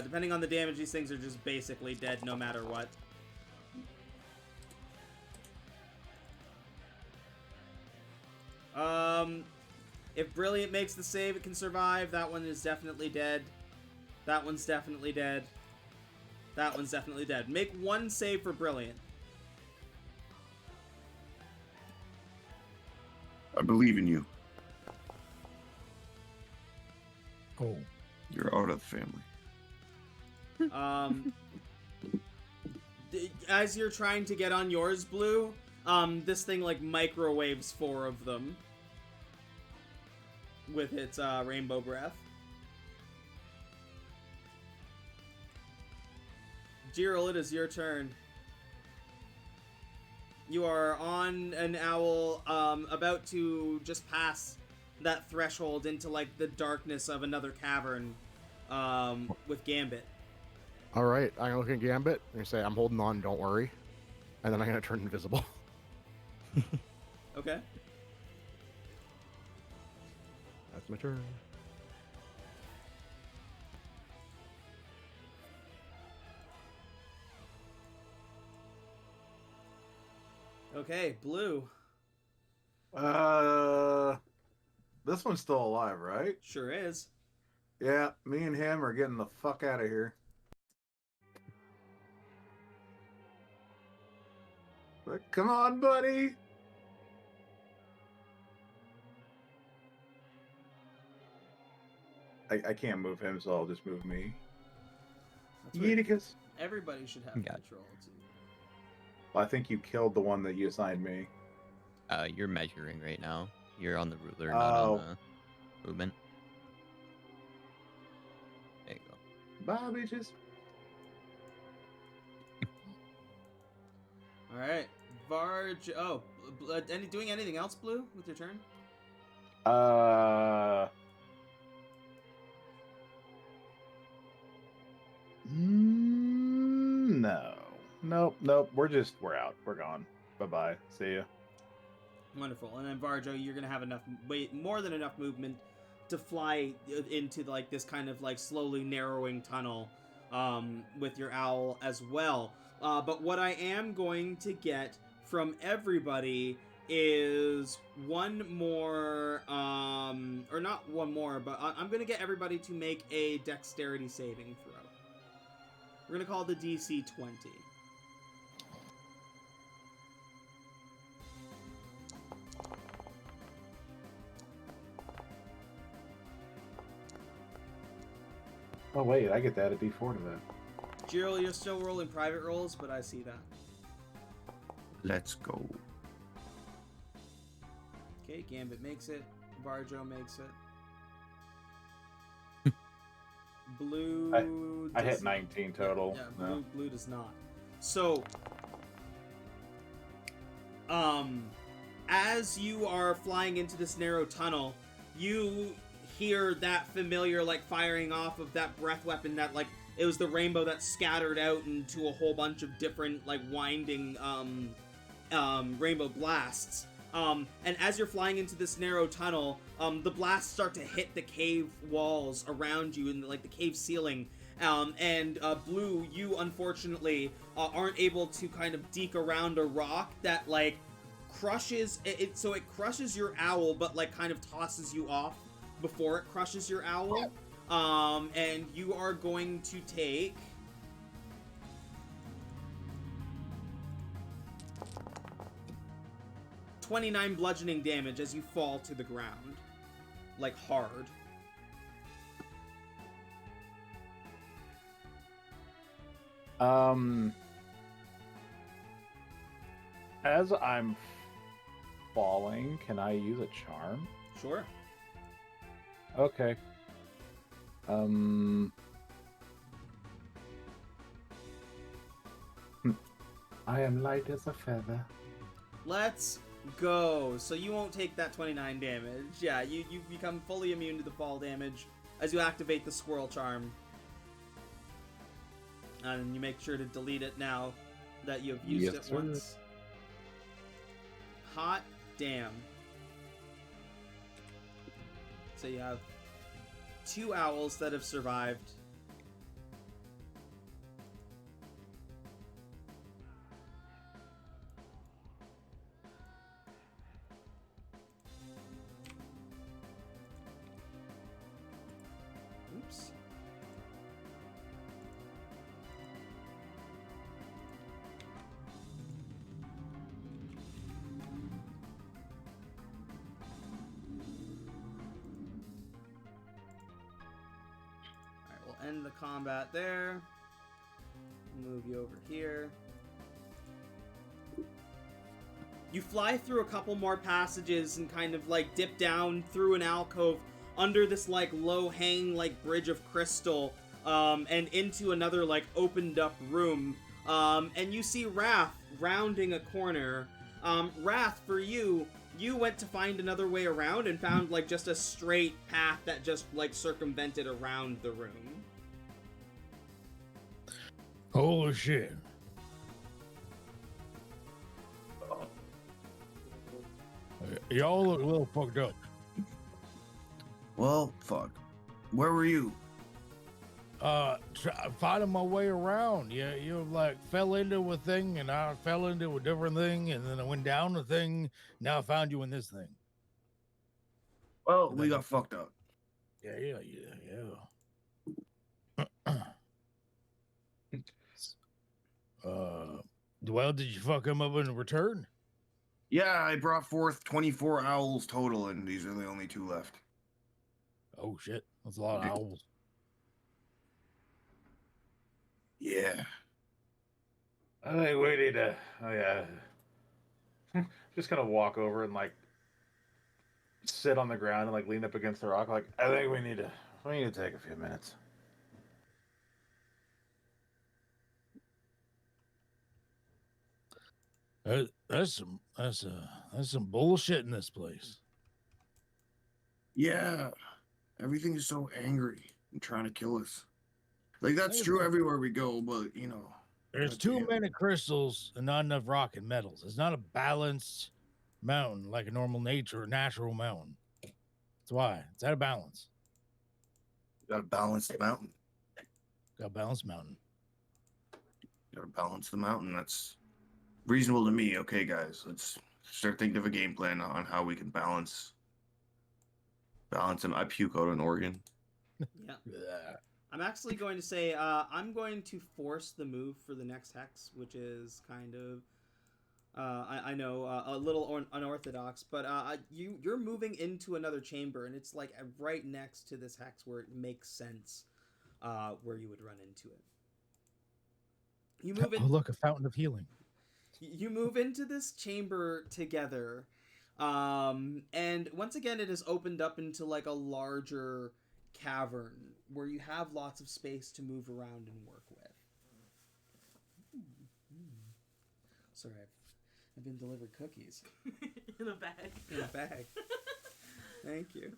Depending on the damage, these things are just basically dead no matter what. If Brilliant makes the save, it can survive. That one is definitely dead. That one's definitely dead. That one's definitely dead. Make one save for brilliant. I believe in you. Oh. You're out of the family. As you're trying to get on yours, Blue, this thing like microwaves 4 of them with its rainbow breath. Jiril, it is your turn. You are on an owl, about to just pass that threshold into like the darkness of another cavern, with Gambit. All right, I'm gonna look at Gambit and say, "I'm holding on. Don't worry," and then I'm gonna turn invisible. Okay. That's my turn. Okay, Blue. This one's still alive, right? Sure is. Yeah, me and him are getting the fuck out of here. But come on, buddy. I can't move him, so I'll just move me. That's what Hijinks. everybody should have Got it. control to. Well, I think you killed the one that you assigned me. You're measuring right now. You're on the ruler, not on Oh. the movement. There you go. Bye, bitches. All right, Varge. Oh, doing anything else, Blue, with your turn? No. Nope. We're out. We're gone. Bye-bye. See ya. Wonderful. And then Varjo, you're gonna have more than enough movement to fly into like this kind of like slowly narrowing tunnel, with your owl as well. But what I am going to get from everybody is one more, or not one more, but I'm gonna get everybody to make a dexterity saving throw. We're gonna call the DC 20. Oh, wait. I get to add a D4 to that. Jiril, you're still rolling private rolls, but I see that. Let's go. Okay, Gambit makes it. Varjo makes it. Blue. I hit does- 19 total. Yeah, No. blue does not. So, as you are flying into this narrow tunnel, you hear that familiar like firing off of that breath weapon that like it was the rainbow that scattered out into a whole bunch of different like winding rainbow blasts. And as you're flying into this narrow tunnel, the blasts start to hit the cave walls around you and like the cave ceiling. And Blue, you unfortunately aren't able to kind of deke around a rock that like crushes it. So it crushes your owl, but like kind of tosses you off before it crushes your owl. And you are going to take 29 bludgeoning damage as you fall to the ground. Like, hard. As I'm falling, can I use a charm? Sure. Okay. I am light as a feather. Let's go. So you won't take that 29 damage. Yeah, you become fully immune to the fall damage as you activate the squirrel charm. And you make sure to delete it now that you've used Yes, it sir. once. Hot damn. So you have 2 owls that have survived. Oops. end the combat there. Move you over here. You fly through a couple more passages and kind of like dip down through an alcove under this like low hanging like bridge of crystal, and into another like opened up room. And you see Wrath rounding a corner. Wrath, for you went to find another way around and found like just a straight path that just like circumvented around the room. Holy shit. Y'all look a little fucked up. Well, fuck. Where were you? Finding my way around. Yeah, you like fell into a thing, and I fell into a different thing, and then I went down a thing. Now I found you in this thing. Well, we got fucked up. Yeah. Well, did you fuck him up in return? Yeah, I brought forth 24 owls total, and these are the only 2 left. Oh shit, that's a lot of owls. Yeah. I think we need to. Oh yeah. Just kind of walk over and like sit on the ground and like lean up against the rock. Like I think we need to take a few minutes. That's some bullshit in this place. Yeah. Everything is so angry and trying to kill us. Like, that's true everywhere we go, but, you know. There's too many crystals and not enough rock and metals. It's not a balanced mountain like a natural mountain. That's why. It's out of balance. Gotta balance the mountain. Got a balanced mountain. Gotta balance the mountain. That's reasonable to me. Okay, guys, let's start thinking of a game plan on how we can balance him. I puke out an organ. Yeah. I'm actually going to say I'm going to force the move for the next hex, which is kind of I know a little unorthodox, but you're moving into another chamber, and it's like right next to this hex where it makes sense where you would run into it. You move in. Oh, look, a fountain of healing. You move into this chamber together, and once again it is opened up into like a larger cavern where you have lots of space to move around and work with. Sorry, I've been delivered cookies. In a bag. In a bag. Thank you.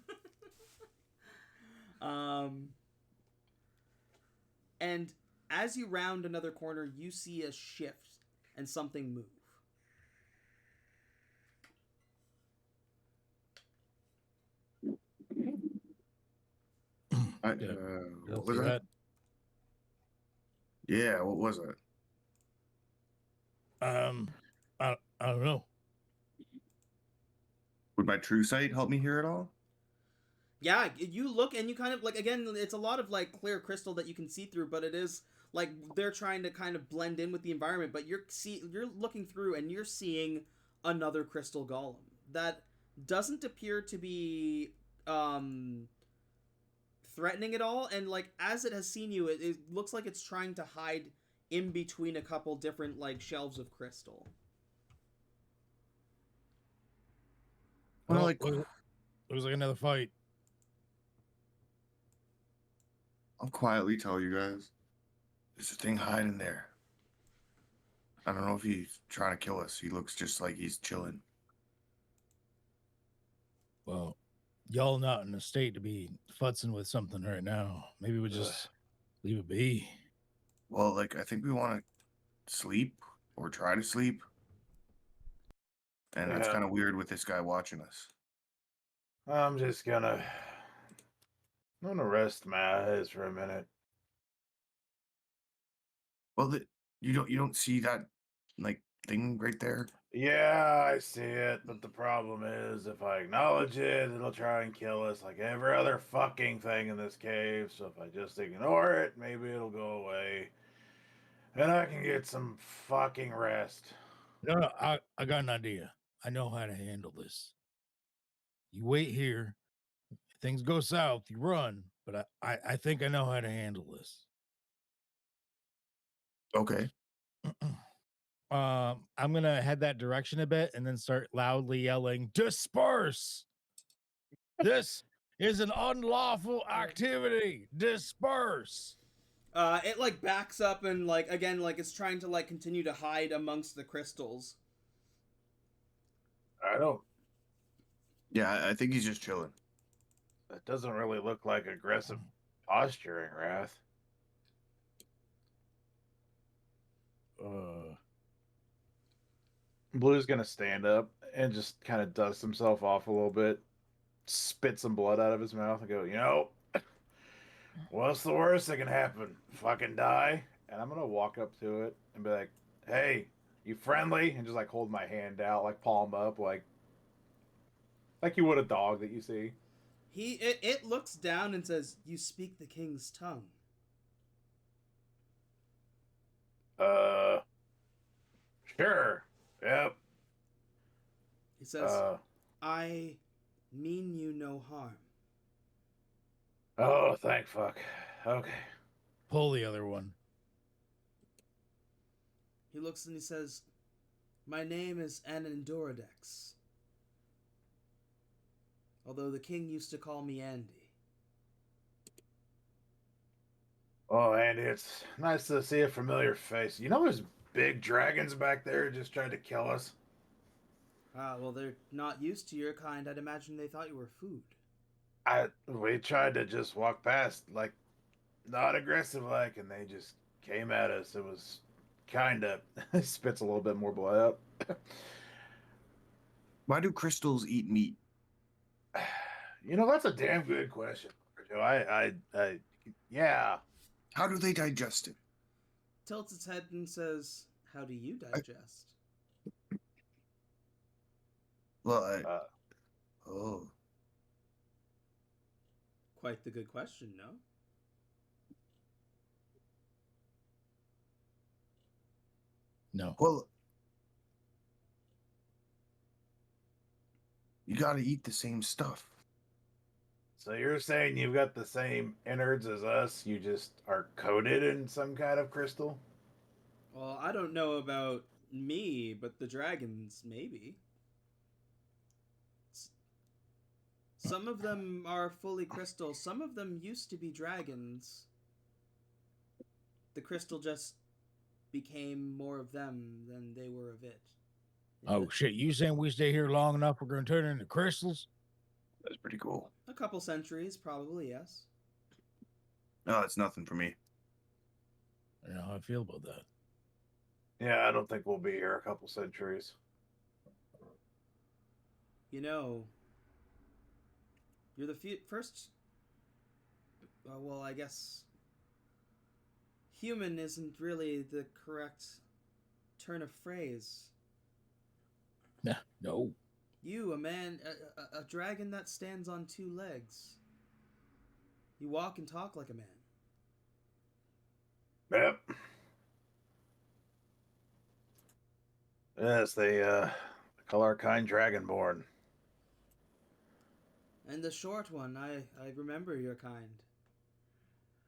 And as you round another corner, you see a shift and something move. What was that? Yeah, what was it? I don't know. Would my true sight help me hear it all? Yeah, you look and you kind of like, again, it's a lot of like clear crystal that you can see through, but it is like they're trying to kind of blend in with the environment, but you're looking through and you're seeing another crystal golem that doesn't appear to be threatening at all, and like as it has seen you, it looks like it's trying to hide in between a couple different like shelves of crystal. Well, like it was like another fight. I'll quietly tell you guys. There's a thing hiding there. I don't know if he's trying to kill us. He looks just like he's chilling. Well, y'all not in a state to be futzing with something right now. Maybe we just leave it be. Well, like, I think we want to sleep or try to sleep. And that's kind of weird with this guy watching us. I'm gonna rest my eyes for a minute. Well, you don't see that like thing right there? Yeah, I see it, but the problem is if I acknowledge it, it'll try and kill us like every other fucking thing in this cave. So if I just ignore it, maybe it'll go away. And I can get some fucking rest. No, I got an idea. I know how to handle this. You wait here. If things go south, you run. but I think I know how to handle this. Okay. I'm gonna head that direction a bit and then start loudly yelling, "Disperse! This is an unlawful activity. Disperse!" It like backs up and like again like it's trying to like continue to hide amongst the crystals. I don't. Yeah, I think he's just chilling. That doesn't really look like aggressive posturing, Wrath. Blue's gonna stand up and just kind of dust himself off a little bit, spit some blood out of his mouth, and go, what's the worst that can happen? Fucking die? And I'm gonna walk up to it and be like, hey, you friendly? And just like hold my hand out, like palm up, like you would a dog that you see. It looks down and says, "You speak the king's tongue." Sure. Yep. He says, "I mean you no harm." Oh, thank fuck. Okay. Pull the other one. He looks and he says, "My name is Anandoridex. Although the king used to call me Andy." Oh, Andy, it's nice to see a familiar face. You know there's big dragons back there just trying to kill us? Ah, well, they're not used to your kind. I'd imagine they thought you were food. We tried to just walk past, like, not aggressive like, and they just came at us. It was kind of spits a little bit more blood out. Why do crystals eat meat? That's a damn good question. Yeah. How do they digest it? Tilts its head and says, "How do you digest?" Well, oh, Quite the good question, no? No. well, you got to eat the same stuff. So you're saying you've got the same innards as us? You just are coated in some kind of crystal? Well, I don't know about me, but the dragons, maybe. Some of them are fully crystal. Some of them used to be dragons. The crystal just became more of them than they were of it. Oh shit! You saying we stay here long enough, we're gonna turn into crystals? That's pretty cool. A couple centuries, probably, yes. No, it's nothing for me. I don't know how I feel about that. Yeah, I don't think we'll be here a couple centuries. You know, you're the first. Well, I guess human isn't really the correct turn of phrase. No. You, a man, a dragon that stands on two legs. You walk and talk like a man. Yep. Yes, they call our kind Dragonborn. And the short one, I remember your kind.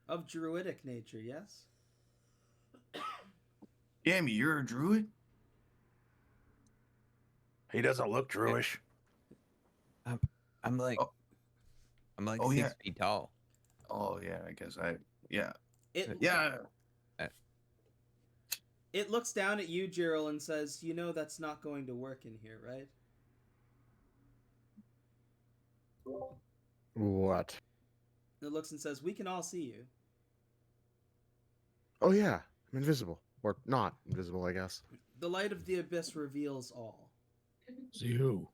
Of druidic nature, yes? Damn, you're a druid? He doesn't look Druish. I'm like, Oh. I'm like Oh, 6 feet tall. Oh, yeah, I guess yeah. Yeah. It looks down at you, Gerald, and says, "You know that's not going to work in here, right?" What? It looks and says, "We can all see you." Oh yeah, I'm invisible. Or not invisible, I guess. The light of the abyss reveals all. See who?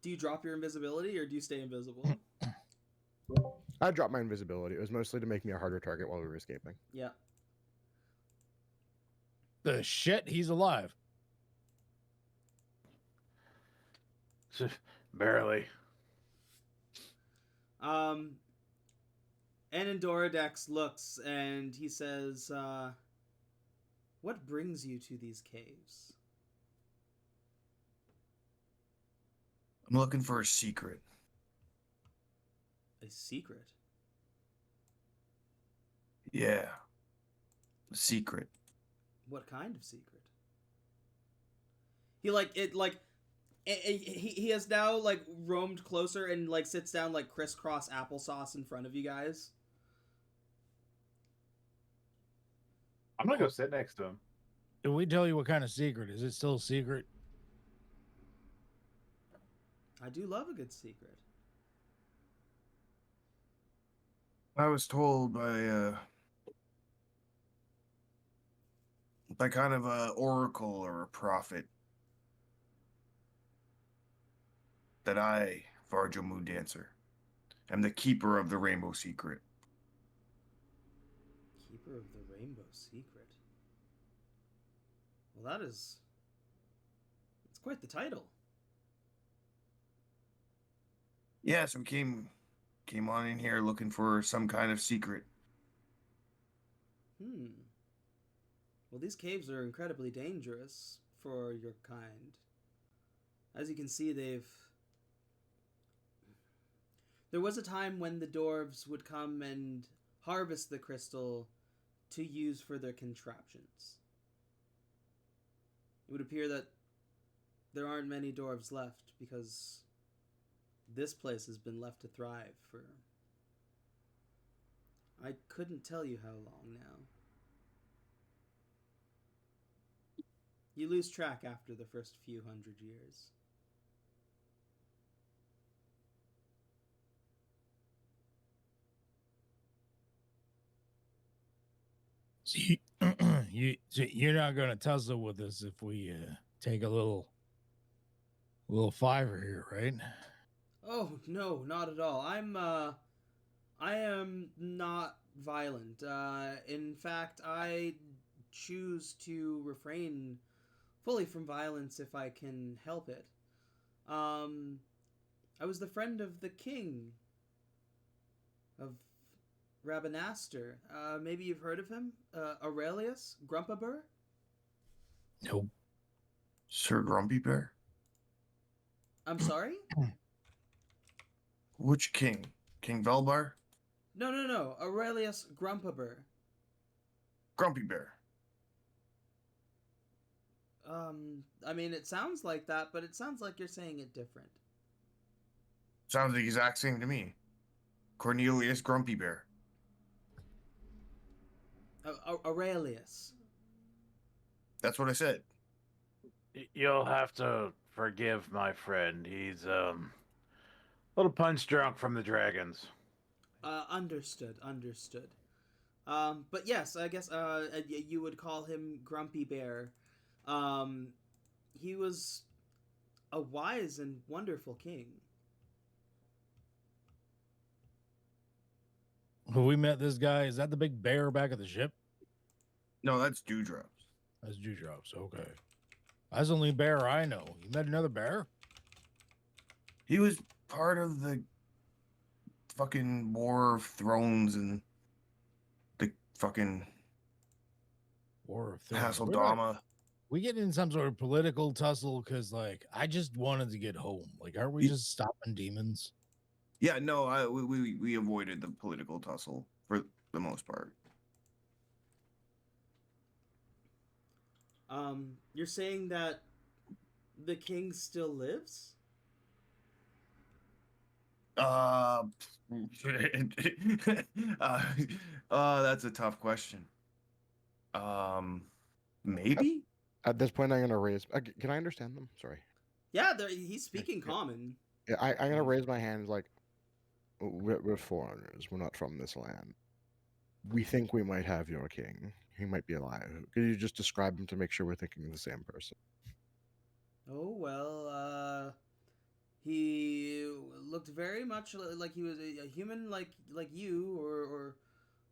Do you drop your invisibility or do you stay invisible? I dropped my invisibility. It was mostly to make me a harder target while we were escaping. Yeah. The shit? He's alive. Barely. Anandoridex looks and he says, "What brings you to these caves?" I'm looking for a secret. A secret? Yeah. Secret. What kind of secret? He like it like he has now like roamed closer and like sits down like crisscross applesauce in front of you guys. I'm gonna go sit next to him. Did we tell you what kind of secret? Is it still a secret? I do love a good secret. I was told by kind of a oracle or a prophet that I, Varjo Moon Dancer, am the keeper of the rainbow secret. Keeper of the Rainbow Secret. Well, that's quite the title. Yeah, so we came on in here looking for some kind of secret. Well, these caves are incredibly dangerous for your kind. As you can see, there was a time when the dwarves would come and harvest the crystal to use for their contraptions. It would appear that there aren't many dwarves left because this place has been left to thrive for... I couldn't tell you how long now. You lose track after the first few hundred years. So you're not going to tussle with us if we take a little fiver here, right? Oh, no, not at all. I am not violent. In fact, I choose to refrain fully from violence if I can help it. I was the friend of the king of Rabanaster. Maybe you've heard of him? Aurelius Grumpabur? Nope. Sir Grumpy Bear? I'm sorry? Which king? King Velbar? No. Aurelius Grumpabur. Grumpy Bear. I mean, it sounds like that, but it sounds like you're saying it different. Sounds the exact same to me. Cornelius Grumpy Bear. Aurelius. That's what I said. You'll have to forgive my friend. He's a little punch drunk from the dragons. Understood. But yes, I guess you would call him Grumpy Bear. He was a wise and wonderful king. When we met this guy, is that the big bear back at the ship? No, that's Dewdrops. That's Dewdrops. Okay. That's the only bear I know. You met another bear? He was part of the fucking War of Thrones and the fucking War of Thrones. Hasseldama. We get in some sort of political tussle because, like, I just wanted to get home. Like, aren't we just stopping demons? Yeah, no, we avoided the political tussle for the most part. You're saying that the king still lives? That's a tough question. Maybe? At this point, I'm going to raise. Can I understand them? Sorry. Yeah, he's speaking common. Yeah, I'm going to raise my hands like, we're foreigners. We're not from this land. We think we might have your king. He might be alive. Could you just describe him to make sure we're thinking of the same person? Oh, well, he looked very much like he was a human like you, or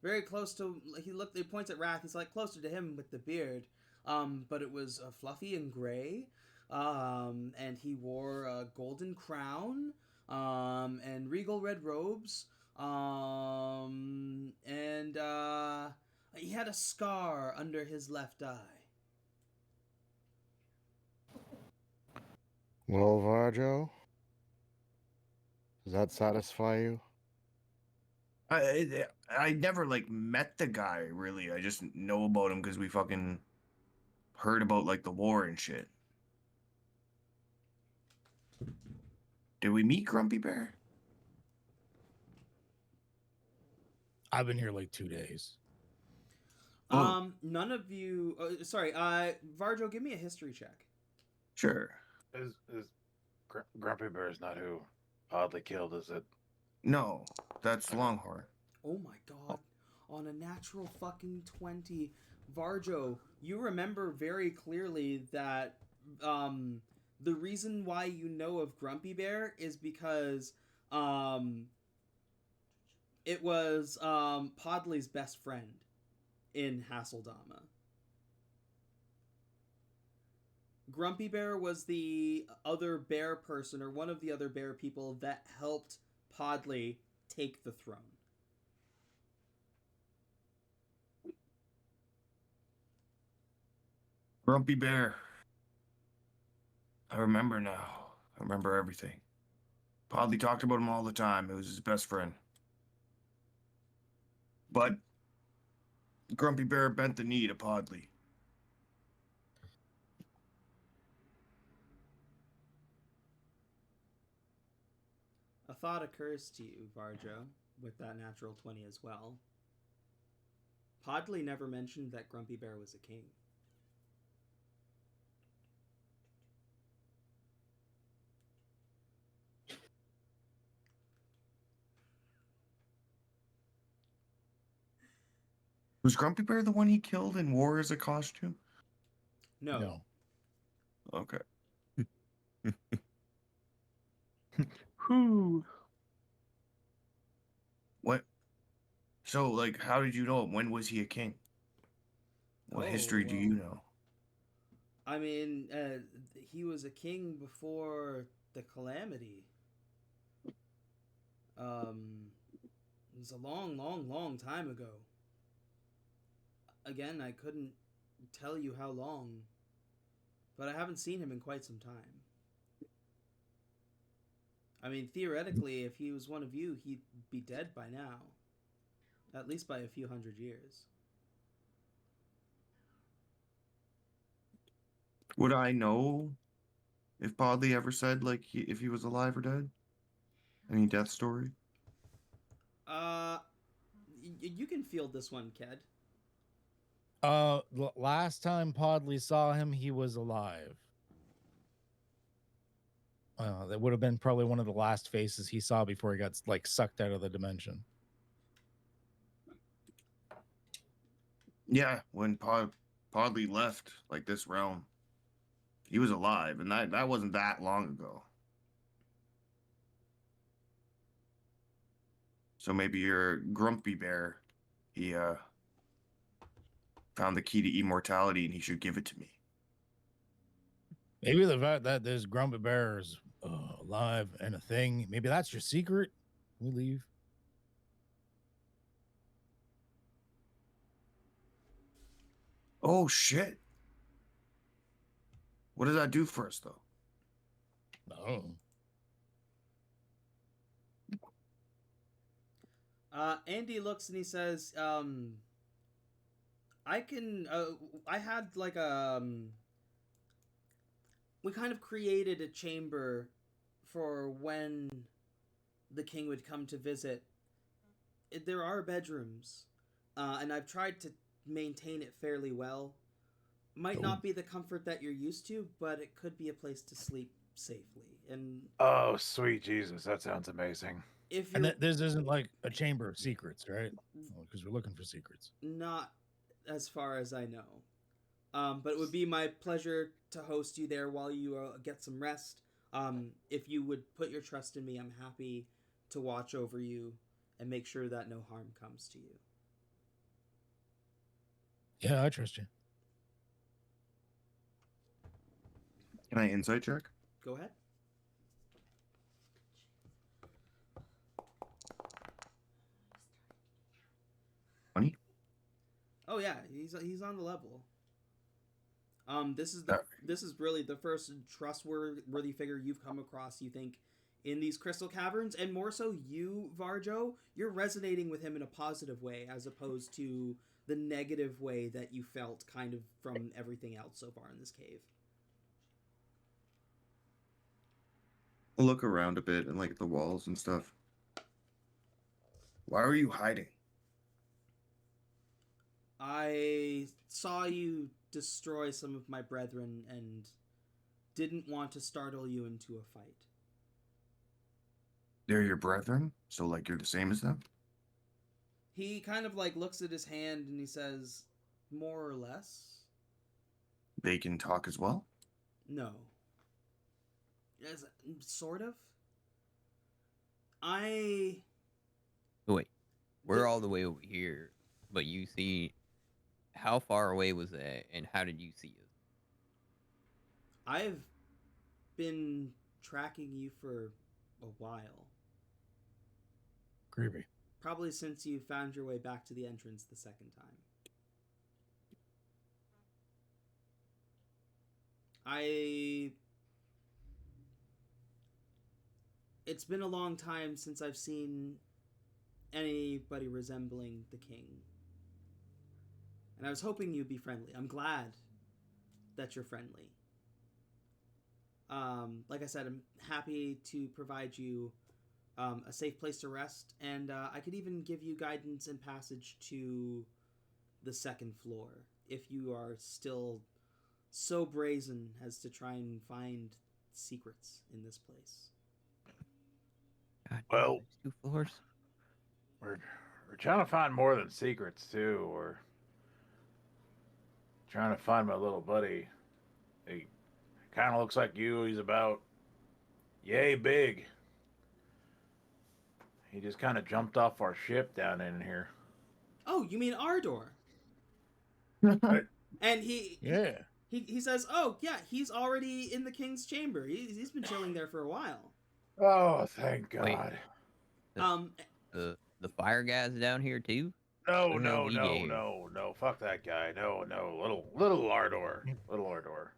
very close to... He points at Wrath, he's like closer to him with the beard. But it was fluffy and gray. And he wore a golden crown, and regal red robes. And he had a scar under his left eye. Well, Varjo, does that satisfy you? I never like met the guy really. I just know about him because we fucking heard about like the war and shit. Did we meet Grumpy Bear? I've been here like 2 days. Oh. None of you. Sorry. Varjo, give me a history check. Sure. Is Grumpy Bear is not who Oddly killed, is it? No, that's Longhorn. Oh my god. On a natural fucking 20, Varjo, you remember very clearly that the reason why you know of Grumpy Bear is because it was Podley's best friend in Hasseldama. Grumpy Bear was the other bear person, or one of the other bear people that helped Podley take the throne. Grumpy Bear. I remember now. I remember everything. Podley talked about him all the time. It was his best friend. But Grumpy Bear bent the knee to Podley. A thought occurs to you, Varjo, with that natural 20 as well. Podley never mentioned that Grumpy Bear was a king. Was Grumpy Bear the one he killed and wore as a costume? No. Okay. Whew. What? So, like, how did you know him? When was he a king? What Oh, history do you know? I mean, he was a king before the calamity. It was a long, long, long time ago. Again, I couldn't tell you how long, but I haven't seen him in quite some time. I mean, theoretically, if he was one of you, he'd be dead by now. At least by a few hundred years. Would I know if Podley ever said, like, if he was alive or dead? Any death story? You can field this one, Ked. Last time Podley saw him, he was alive. That would have been probably one of the last faces he saw before he got like sucked out of the dimension. Yeah, when Podley left, like, this realm, he was alive, and that wasn't that long ago. So maybe your Grumpy Bear, he found the key to immortality, and he should give it to me. Maybe the fact that this Grumpy Bear is alive and a thing, maybe that's your secret. We leave. Oh shit! What does that do for us, though? Oh. Andy looks and he says, I can, I had like we kind of created a chamber for when the king would come to visit. There are bedrooms, and I've tried to maintain it fairly well. Might not be the comfort that you're used to, but it could be a place to sleep safely. And Oh, sweet Jesus, that sounds amazing. if And you're this isn't like a chamber of secrets, right? Because we're looking for secrets. not as far as I know. But it would be my pleasure to host you there while you get some rest. If you would put your trust in me, I'm happy to watch over you and make sure that no harm comes to you. Yeah, I trust you. Can I insight check? Go ahead. Money? Oh yeah, he's on the level. This is Alright. this is really the first trustworthy figure you've come across. You think in these crystal caverns, and more so you, Varjo, you're resonating with him in a positive way as opposed to the negative way that you felt kind of from everything else so far in this cave. I'll look around a bit and like at the walls and stuff. Why were you hiding? I saw you destroy some of my brethren and didn't want to startle you into a fight. They're your brethren, so like you're the same as them? He kind of like looks at his hand and he says, more or less. They can talk as well? No. As, sort of. I... Wait, we're all the way over here, but you see, how far away was that, and how did you see us? I've been tracking you for a while. Creepy. Probably since you found your way back to the entrance the second time. It's been a long time since I've seen anybody resembling the king. And I was hoping you'd be friendly. I'm glad that you're friendly. Like I said, I'm happy to provide you a safe place to rest, and I could even give you guidance and passage to the second floor if you are still so brazen as to try and find secrets in this place. God, Well- there's 2 floors. We're trying to find more than secrets too. We're trying to find my little buddy. He kind of looks like you. He's about yay big. He just kind of jumped off our ship down in here. Oh, you mean Ardor? And Yeah. he says, oh, yeah, he's already in the king's chamber. He's been chilling there for a while. Oh, thank Wait. God. The fire guy's down here too? No, Where the hell did he get here? no. Fuck that guy. No. Little Ardor. Little Ardor.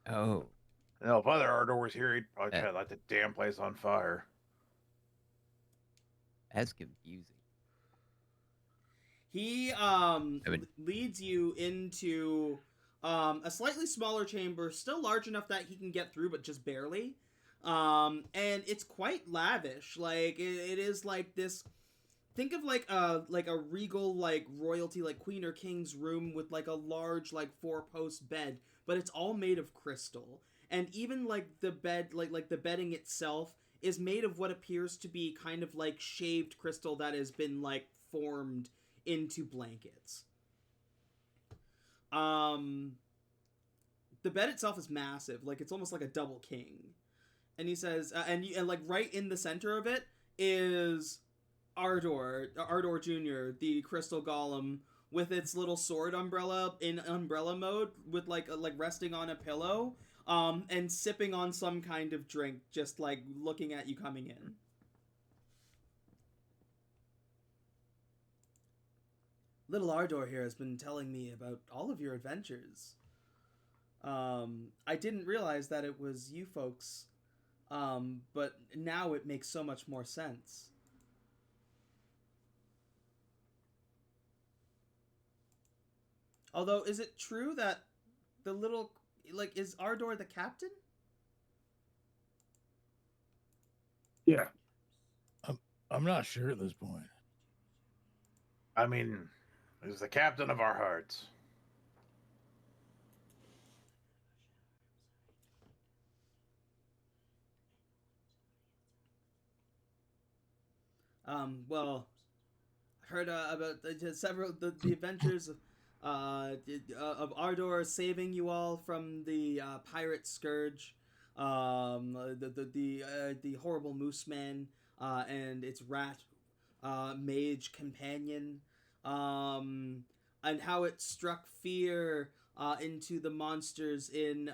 Oh, No, if other Ardor was here, he'd probably Yeah. try to light the damn place on fire. that's confusing. He would- leads you into a slightly smaller chamber, still large enough that he can get through, but just barely. And it's quite lavish. Like it is like this. Think of like a regal like royalty like queen or king's room with like a large like 4-post bed, but it's all made of crystal. And even like the bed like the bedding itself is made of what appears to be kind of like shaved crystal that has been like formed into blankets. The bed itself is massive, like it's almost like a double king. And he says, and like right in the center of it is Ardor Jr., the crystal golem, with its little sword umbrella in umbrella mode, with like resting on a pillow, and sipping on some kind of drink, just like looking at you coming in. Little Ardor here has been telling me about all of your adventures. I didn't realize that it was you folks, but now it makes so much more sense. Although, is it true that the little, like, is Ardor the captain? Yeah. I'm not sure at this point. I mean, he's the captain of our hearts. Well, I heard about several the adventures of Ardor saving you all from the pirate scourge, the horrible moose man, and its rat mage companion, and how it struck fear into the monsters in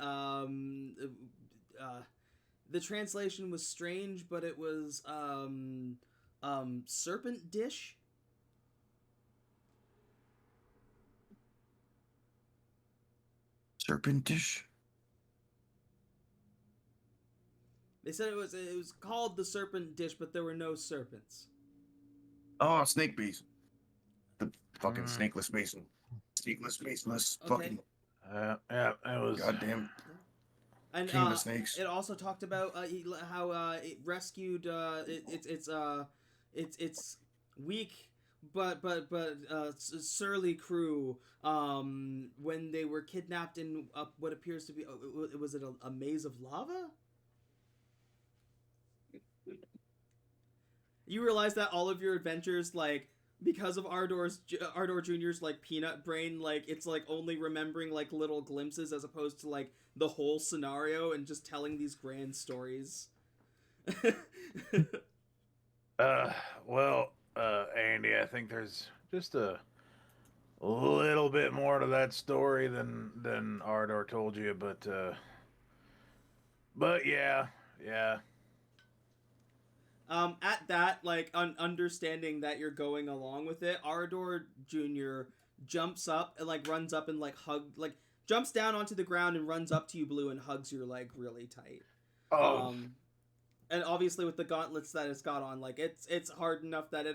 the translation was strange, but it was serpent dish. Serpentish? They said it was called the serpent dish, but there were no serpents. Oh, snake basin. The fucking snakeless basin. Snakeless basinless. Okay. Fucking Yeah, it was. goddamn And king of snakes. it also talked about how it rescued it's weak but surly crew when they were kidnapped in what appears to be was it a maze of lava? You realize that all of your adventures, like, because of Ardor Jr.'s like peanut brain, like it's like only remembering like little glimpses as opposed to like the whole scenario and just telling these grand stories. Well, Andy, I think there's just a little bit more to that story than Ardor told you, but yeah. At that, like, understanding that you're going along with it, Ardor Jr. jumps up and, like, runs up and, like, jumps down onto the ground and runs up to you, Blue, and hugs your leg really tight. Oh, And obviously with the gauntlets that it's got on, like, it's hard enough that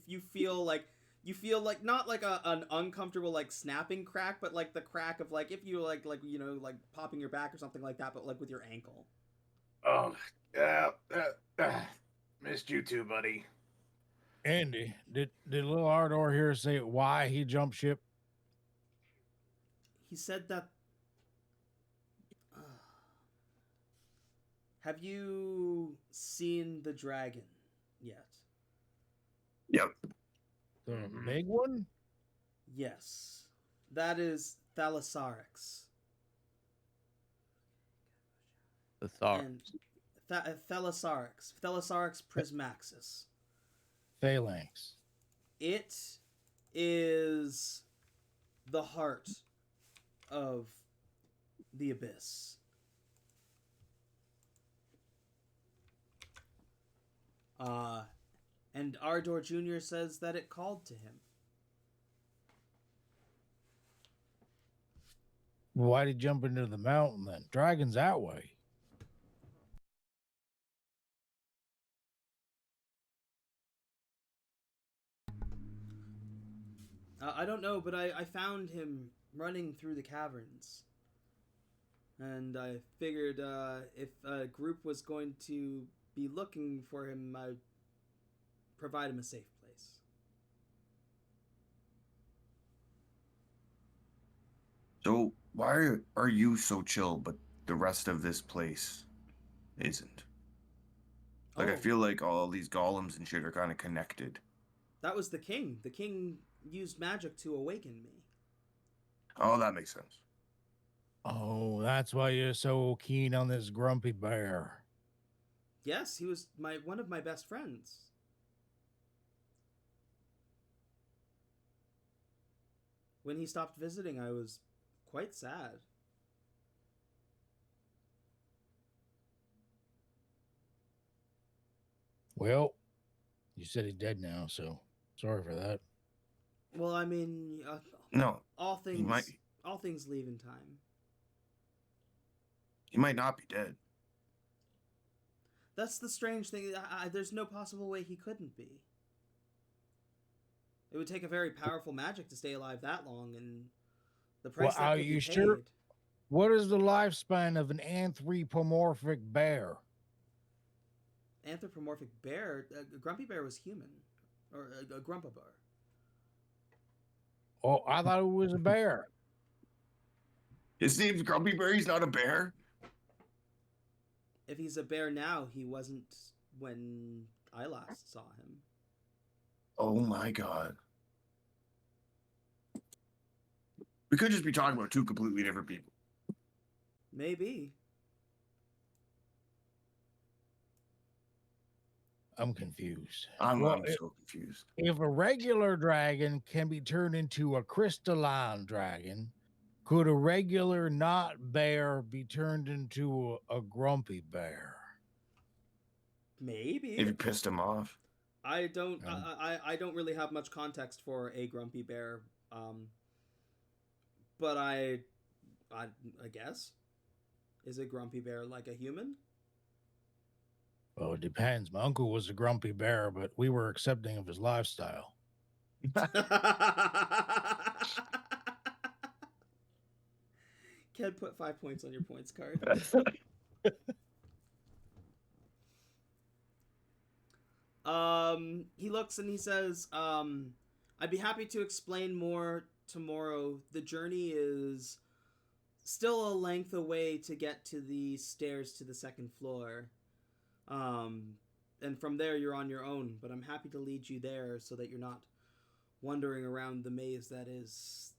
you feel like not like an uncomfortable, like, snapping crack, but, like, the crack of, like, if you, like, you know, like, popping your back or something like that, but, like, with your ankle. yeah. Missed you too, buddy. Andy, did little Ardor here say why he jumped ship? He said that. Have you seen the dragon yet? Yep. The big one? Yes. That is Thalassarix. The Thar. And Thalassarix prismaxis. Phalanx. It is the heart of the abyss. And Ardor Jr. says that it called to him. Why'd he jump into the mountain then? Dragon's that way. I don't know, but I found him running through the caverns. And I figured if a group was going to be looking for him, I'd provide him a safe place. So why are you so chill, but the rest of this place isn't? Like, I Oh. feel like all these golems and shit are kind of connected. That was the king. The king used magic to awaken me. Oh, that makes sense. Oh, that's why you're so keen on this grumpy bear. Yes, he was one of my best friends. When he stopped visiting, I was quite sad. Well, you said he's dead now, so sorry for that. Well, I mean, No, all things might- all things leave in time. he might not be dead. That's the strange thing. There's no possible way he couldn't be. It would take a very powerful magic to stay alive that long, and the price Well, that are could you be sure? paid. What is the lifespan of an anthropomorphic bear? Anthropomorphic bear. Grumpy bear was human, or a grumpa bear. Oh, I thought it was a bear. His name's Grumpy Bear. He's not a bear. If he's a bear now, he wasn't when I last saw him. Oh my god. We could just be talking about two completely different people. Maybe. I'm confused. I'm Well, so confused. if a regular dragon can be turned into a crystalline dragon, could a regular not bear be turned into a grumpy bear? Maybe. If you pissed him off. I don't. I don't really have much context for a grumpy bear. But I guess, is a grumpy bear like a human? Well, it depends. My uncle was a grumpy bear, but we were accepting of his lifestyle. Ked, put 5 points on your points card. He looks and he says, I'd be happy to explain more tomorrow. The journey is still a length away to get to the stairs to the second floor. And from there you're on your own, but I'm happy to lead you there so that you're not wandering around the maze that is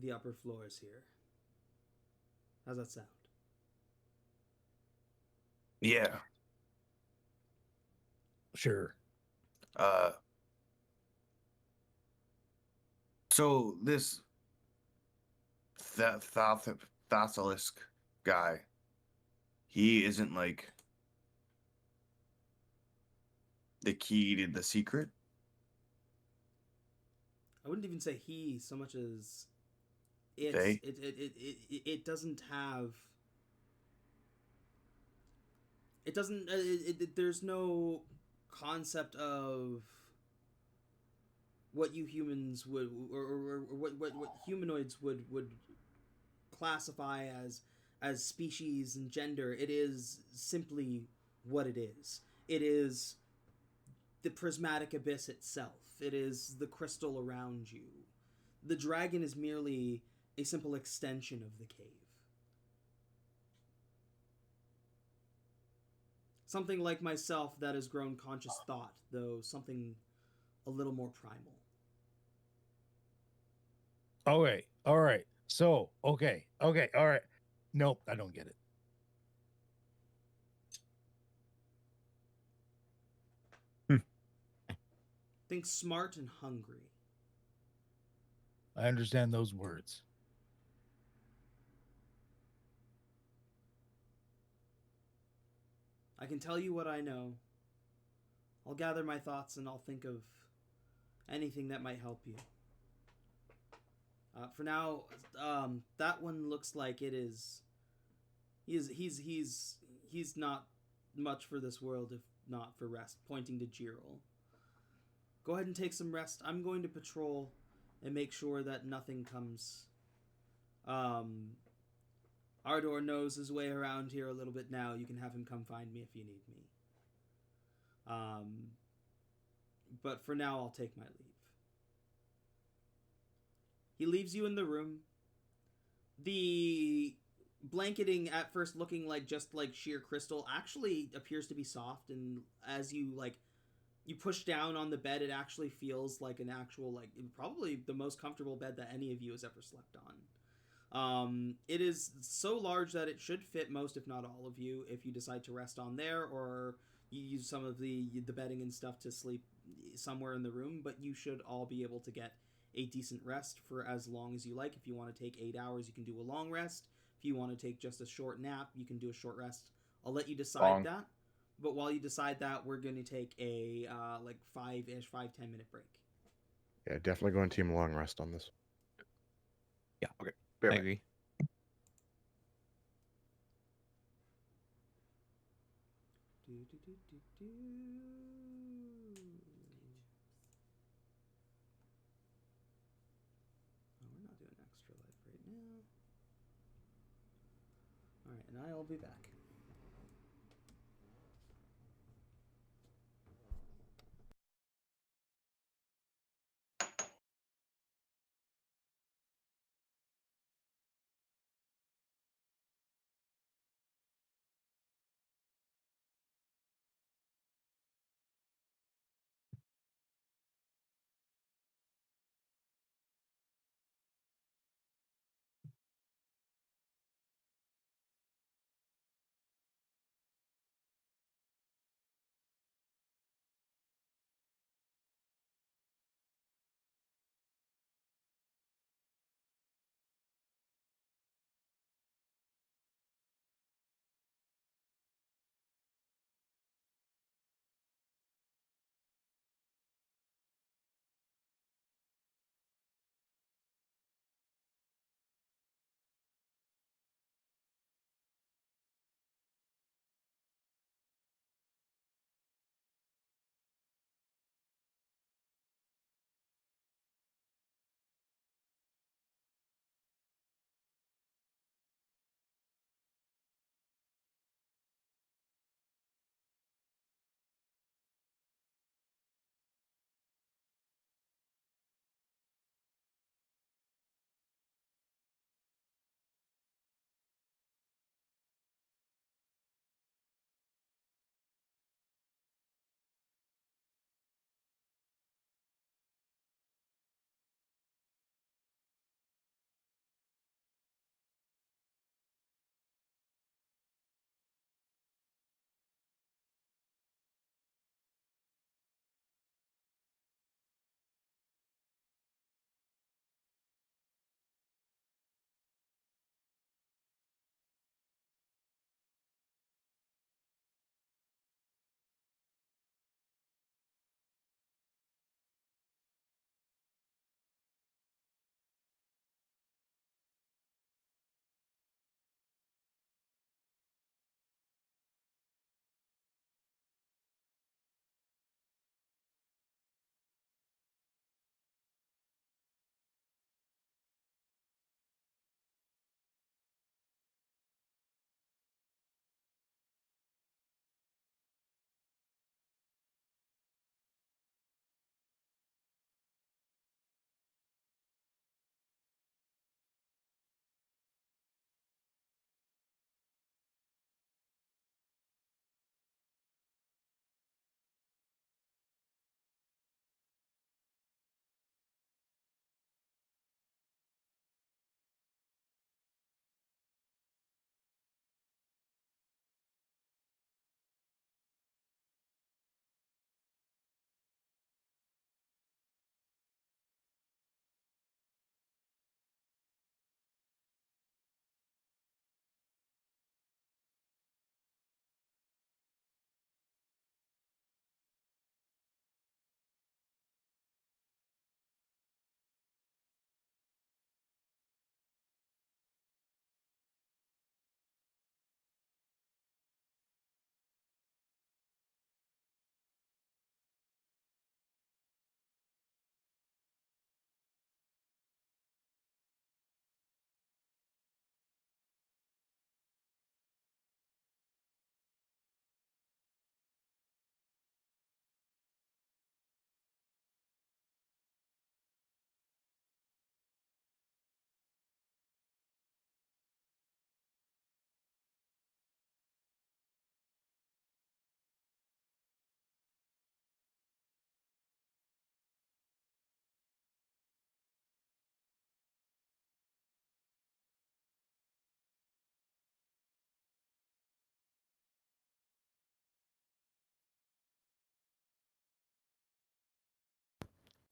the upper floors here. How's that sound? Yeah. Sure. So this Thasalisk guy, he isn't like the key to the secret? I wouldn't even say he so much as it's They? it doesn't have it doesn't there's no concept of what you humans would or what humanoids would classify as species and gender. It is simply what it is. It is the prismatic abyss itself. It is the crystal around you. The dragon is merely a simple extension of the cave. Something like myself that has grown conscious thought, though something a little more primal. Okay. All right. So, okay. All right. Nope, I don't get it. Think smart and hungry. I understand those words. I can tell you what I know. I'll gather my thoughts and I'll think of anything that might help you. For now, that one looks like it is. He's not much for this world if not for rest. Pointing to Jiril. Go ahead and take some rest. I'm going to patrol and make sure that nothing comes. Ardor knows his way around here a little bit now. You can have him come find me if you need me. But for now, I'll take my leave. He leaves you in the room. The blanketing, at first looking like just like sheer crystal, actually appears to be soft, and as you push down on the bed, it actually feels like an actual, like, probably the most comfortable bed that any of you has ever slept on. It is so large that it should fit most, if not all of you, if you decide to rest on there, or you use some of the bedding and stuff to sleep somewhere in the room, but you should all be able to get a decent rest for as long as you like. If you want to take 8 hours, you can do a long rest. If you want to take just a short nap, you can do a short rest. I'll let you decide that. But while you decide that, we're going to take a like 5-10 minute break. Yeah, definitely going team long rest on this. Yeah. Okay. I agree. Oh, we're not doing extra life right now. Alright, and I'll be back.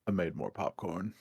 I made more popcorn.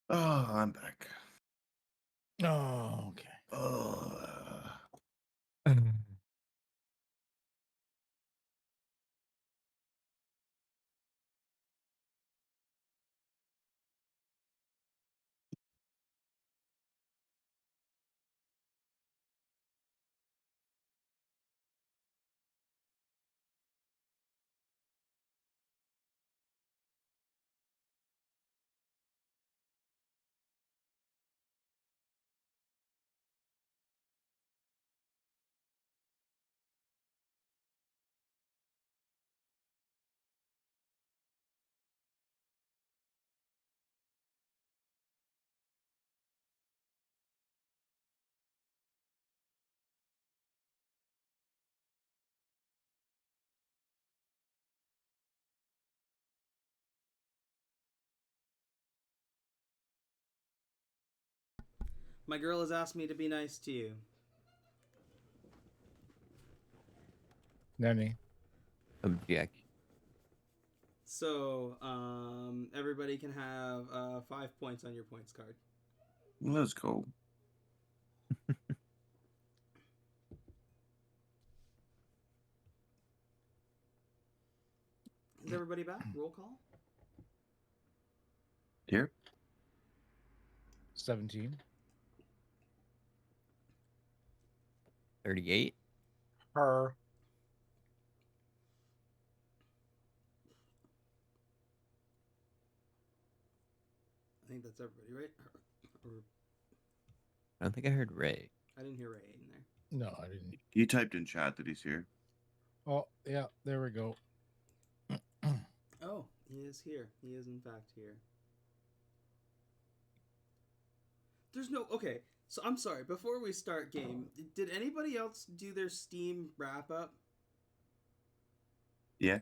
Oh, I'm back. Oh, okay. Oh. My girl has asked me to be nice to you. Nani. Object. So, everybody can have 5 points on your points card. Let's go. Is everybody back? Roll call. Here. 17. 38. Her. I think that's everybody, right? Or, I don't think I heard Ray. I didn't hear Ray in there. No, I didn't. He typed in chat that he's here. Oh, yeah, there we go. Oh, he is here. He is in fact here. There's no... Okay, so I'm sorry. Before we start game, did anybody else do their Steam wrap-up? Yeah.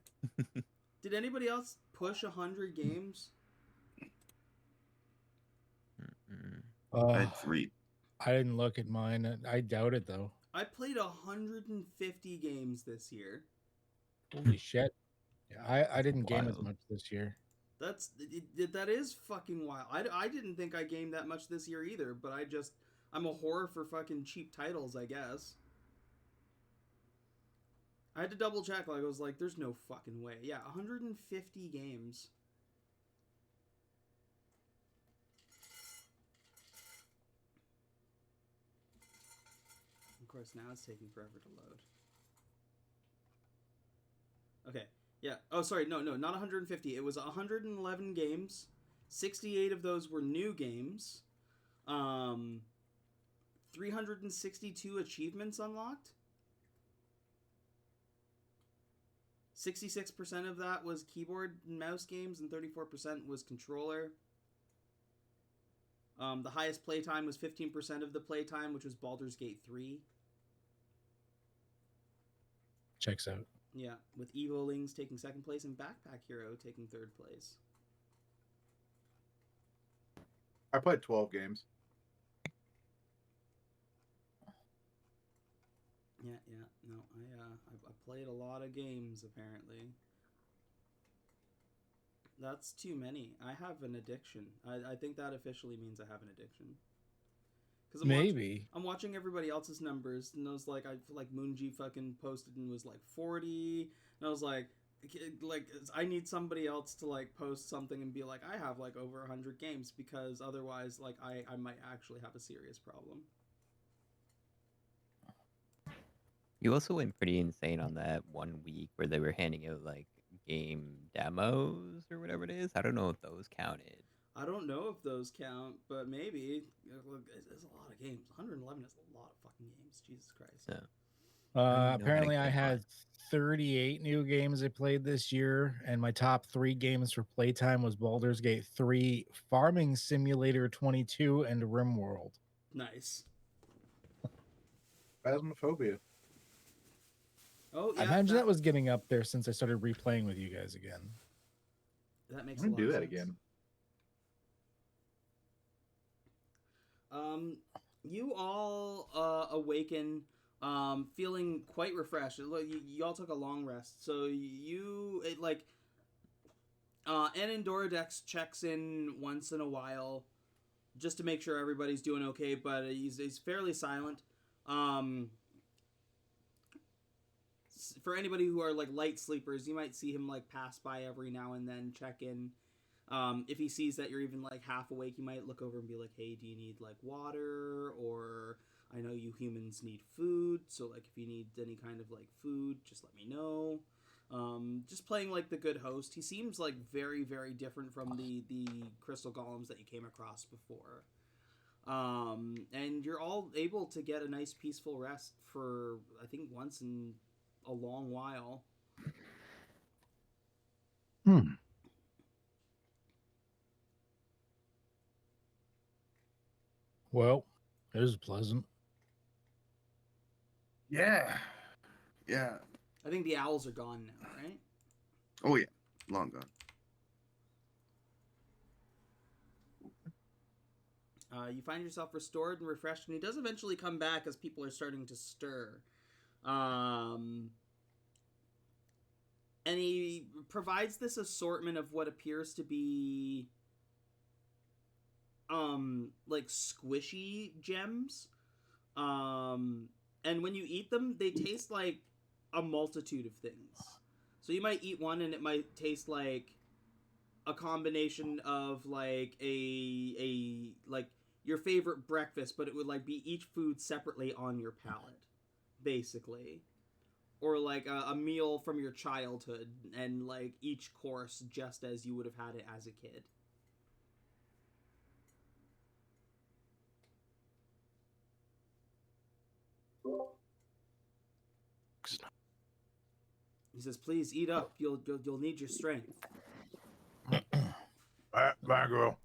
Did anybody else push 100 games? I had 3. I didn't look at mine. I doubt it, though. I played 150 games this year. Holy shit. Yeah, I didn't game as Wild. much this year. That is fucking wild. I didn't think I gamed that much this year either, but I'm a whore for fucking cheap titles, I guess. I had to double check. Like I was like, "There's no fucking way." Yeah, 150 games. Of course, now it's taking forever to load. Okay. Yeah. Oh, sorry. No, not 150. It was 111 games. 68 of those were new games. 362 achievements unlocked. 66% of that was keyboard and mouse games, and 34% was controller. The highest playtime was 15% of the playtime, which was Baldur's Gate 3. Checks out. Yeah, with Evolings taking second place and Backpack Hero taking third place. I played 12 games. Yeah. No, I played a lot of games apparently. That's too many. I have an addiction. I think that officially means I have an addiction. Because Maybe. I'm watching everybody else's numbers, and I was like, I feel like Moonji fucking posted and was like 40, and I was like, I need somebody else to like post something and be like, I have like over 100 games, because otherwise, like, I might actually have a serious problem. You also went pretty insane on that 1 week where they were handing out like game demos or whatever it is. I don't know if those counted. I don't know if those count, but maybe. Look, it's a lot of games. 111 is a lot of fucking games. Jesus Christ. Yeah. Apparently, I had 38 new games I played this year, and my top 3 games for playtime was Baldur's Gate 3, Farming Simulator 22, and RimWorld. Nice. Phasmophobia. Oh, yeah. I imagine that was getting up there since I started replaying with you guys again. That makes I'm a gonna lot do of that sense. again. You all awaken feeling quite refreshed. You all took a long rest, so Anandorodex checks in once in a while just to make sure everybody's doing okay, but he's fairly silent. For anybody who are like light sleepers, you might see him like pass by every now and then, check in. If he sees that you're even like half awake, he might look over and be like, "Hey, do you need like water? Or I know you humans need food, so like if you need any kind of like food, just let me know." Just playing like the good host. He seems like very, very different from the crystal golems that you came across before. And you're all able to get a nice peaceful rest for I think once in a long while. Well, it was pleasant. Yeah. I think the owls are gone now, right? Oh yeah, long gone. You find yourself restored and refreshed, and he does eventually come back as people are starting to stir. And he provides this assortment of what appears to be like squishy gems. And when you eat them, they taste like a multitude of things. So you might eat one and it might taste like a combination of like a like your favorite breakfast, but it would like be each food separately on your palate, basically. Or like a meal from your childhood and like each course just as you would have had it as a kid. He says, "Please eat up. You'll need your strength." Bye, girl.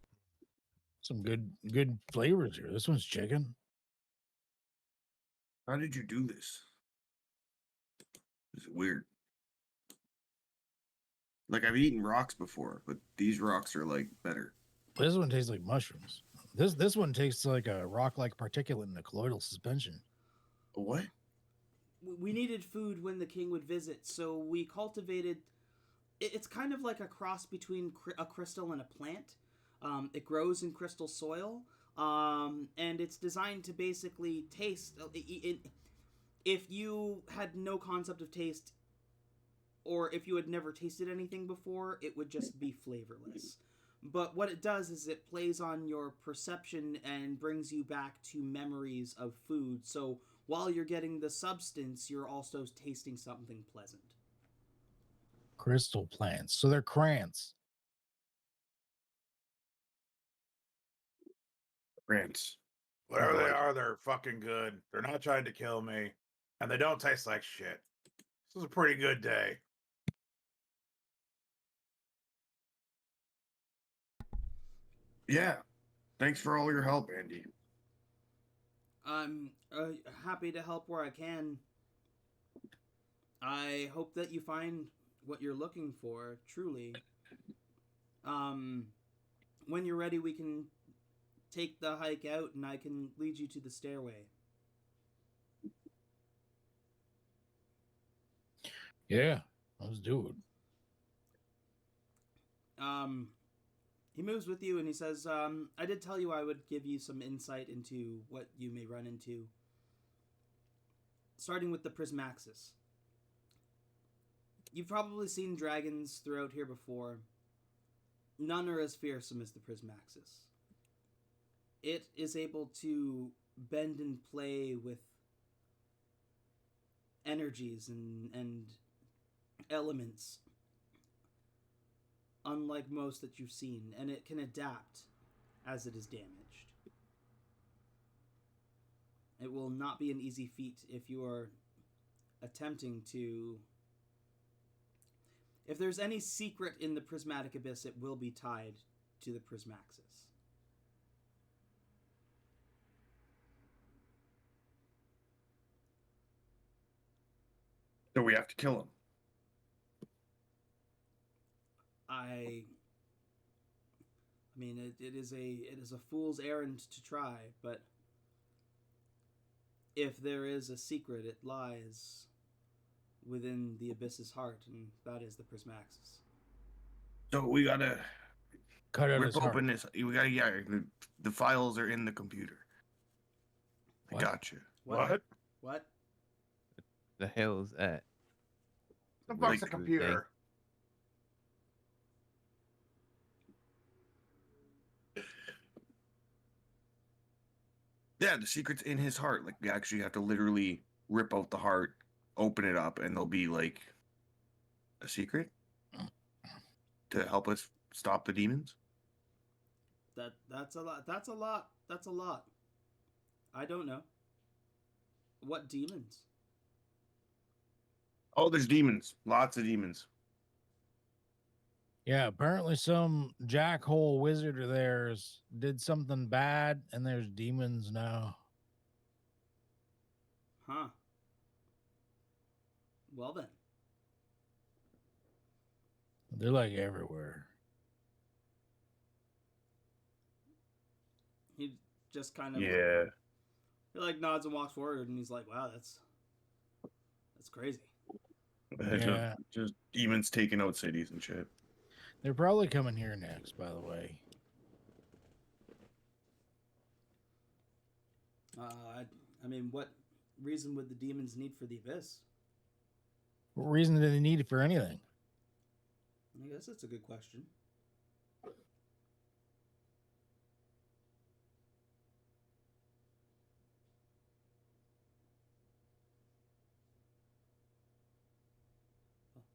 Some good flavors here. This one's chicken. How did you do this? This is weird. Like, I've eaten rocks before, but these rocks are like better. This one tastes like mushrooms. This one tastes like a rock-like particulate in a colloidal suspension. What? We needed food when the king would visit, so we cultivated. It's kind of like a cross between a crystal and a plant. It grows in crystal soil, and it's designed to basically taste. If you had no concept of taste, or if you had never tasted anything before, it would just be flavorless. But what it does is it plays on your perception and brings you back to memories of food. So while you're getting the substance, you're also tasting something pleasant. Crystal plants. So they're crants. Grants. Whatever they are, they're fucking good. They're not trying to kill me, and they don't taste like shit. This is a pretty good day. Yeah. Thanks for all your help, Andy. I'm happy to help where I can. I hope that you find what you're looking for, truly. When you're ready, we can take the hike out and I can lead you to the stairway. Yeah, let's do it. He moves with you and he says, I did tell you I would give you some insight into what you may run into. Starting with the Prismaxis. You've probably seen dragons throughout here before. None are as fearsome as the Prismaxis. It is able to bend and play with energies and elements unlike most that you've seen, and it can adapt as it is damaged. It will not be an easy feat if you are attempting to... If there's any secret in the Prismatic Abyss, it will be tied to the Prismaxis. So we have to kill him. I mean, it is a fool's errand to try, but if there is a secret, it lies within the Abyss's heart, and that is the Prismaxis. So we gotta Cut out his rip heart. open this. We gotta, yeah. The files are in the computer. I What? gotcha. What? What? The hell is that? The Weird fuck's a food computer? thing. Yeah, the secret's in his heart. Like, we actually have to literally rip out the heart, open it up, and there'll be like a secret to help us stop the demons. That's a lot. That's a lot. That's a lot. I don't know. What demons? Oh, there's demons. Lots of demons. Yeah, apparently some jackhole wizard of theirs did something bad, and there's demons now. Huh. Well then. They're like everywhere. just kind of Yeah. he like nods and walks forward, and he's like, "Wow, that's crazy." Yeah. Just demons taking out cities and shit. They're probably coming here next, by the way. I mean, what reason would the demons need for the abyss? What reason do they need it for anything? I guess that's a good question.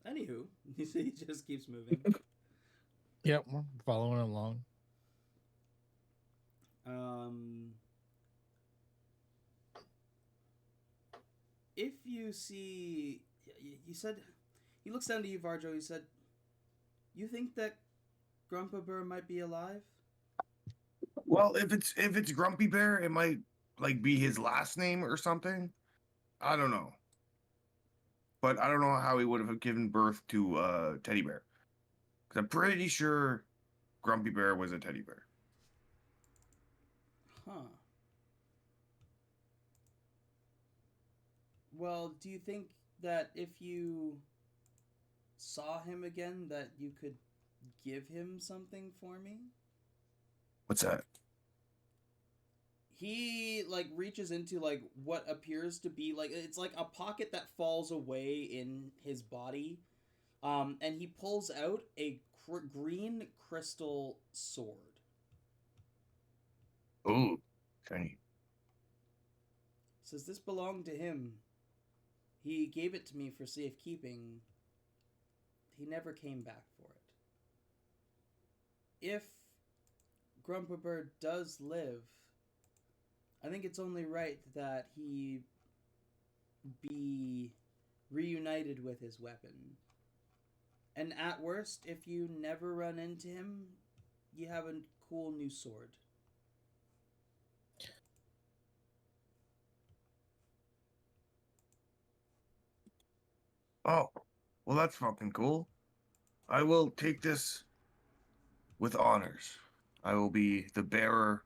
Anywho, he just keeps moving. Yep, we're following along. If you see, you said, he looks down to you, Varjo. He said, "You think that Grumpa Burr might be alive?" Well, if it's Grumpy Bear, it might like be his last name or something. I don't know. But I don't know how he would have given birth to Teddy Bear. Because I'm pretty sure Grumpy Bear was a teddy bear. Huh. Well, do you think that if you saw him again, that you could give him something for me? What's that? He like reaches into like what appears to be like it's like a pocket that falls away in his body, and he pulls out a green crystal sword. Ooh, shiny. Says this belonged to him. He gave it to me for safekeeping. He never came back for it. If Grumpa Bird does live, I think it's only right that he be reunited with his weapon. And at worst, if you never run into him, you have a cool new sword. Oh, well, that's fucking cool. I will take this with honors. I will be the bearer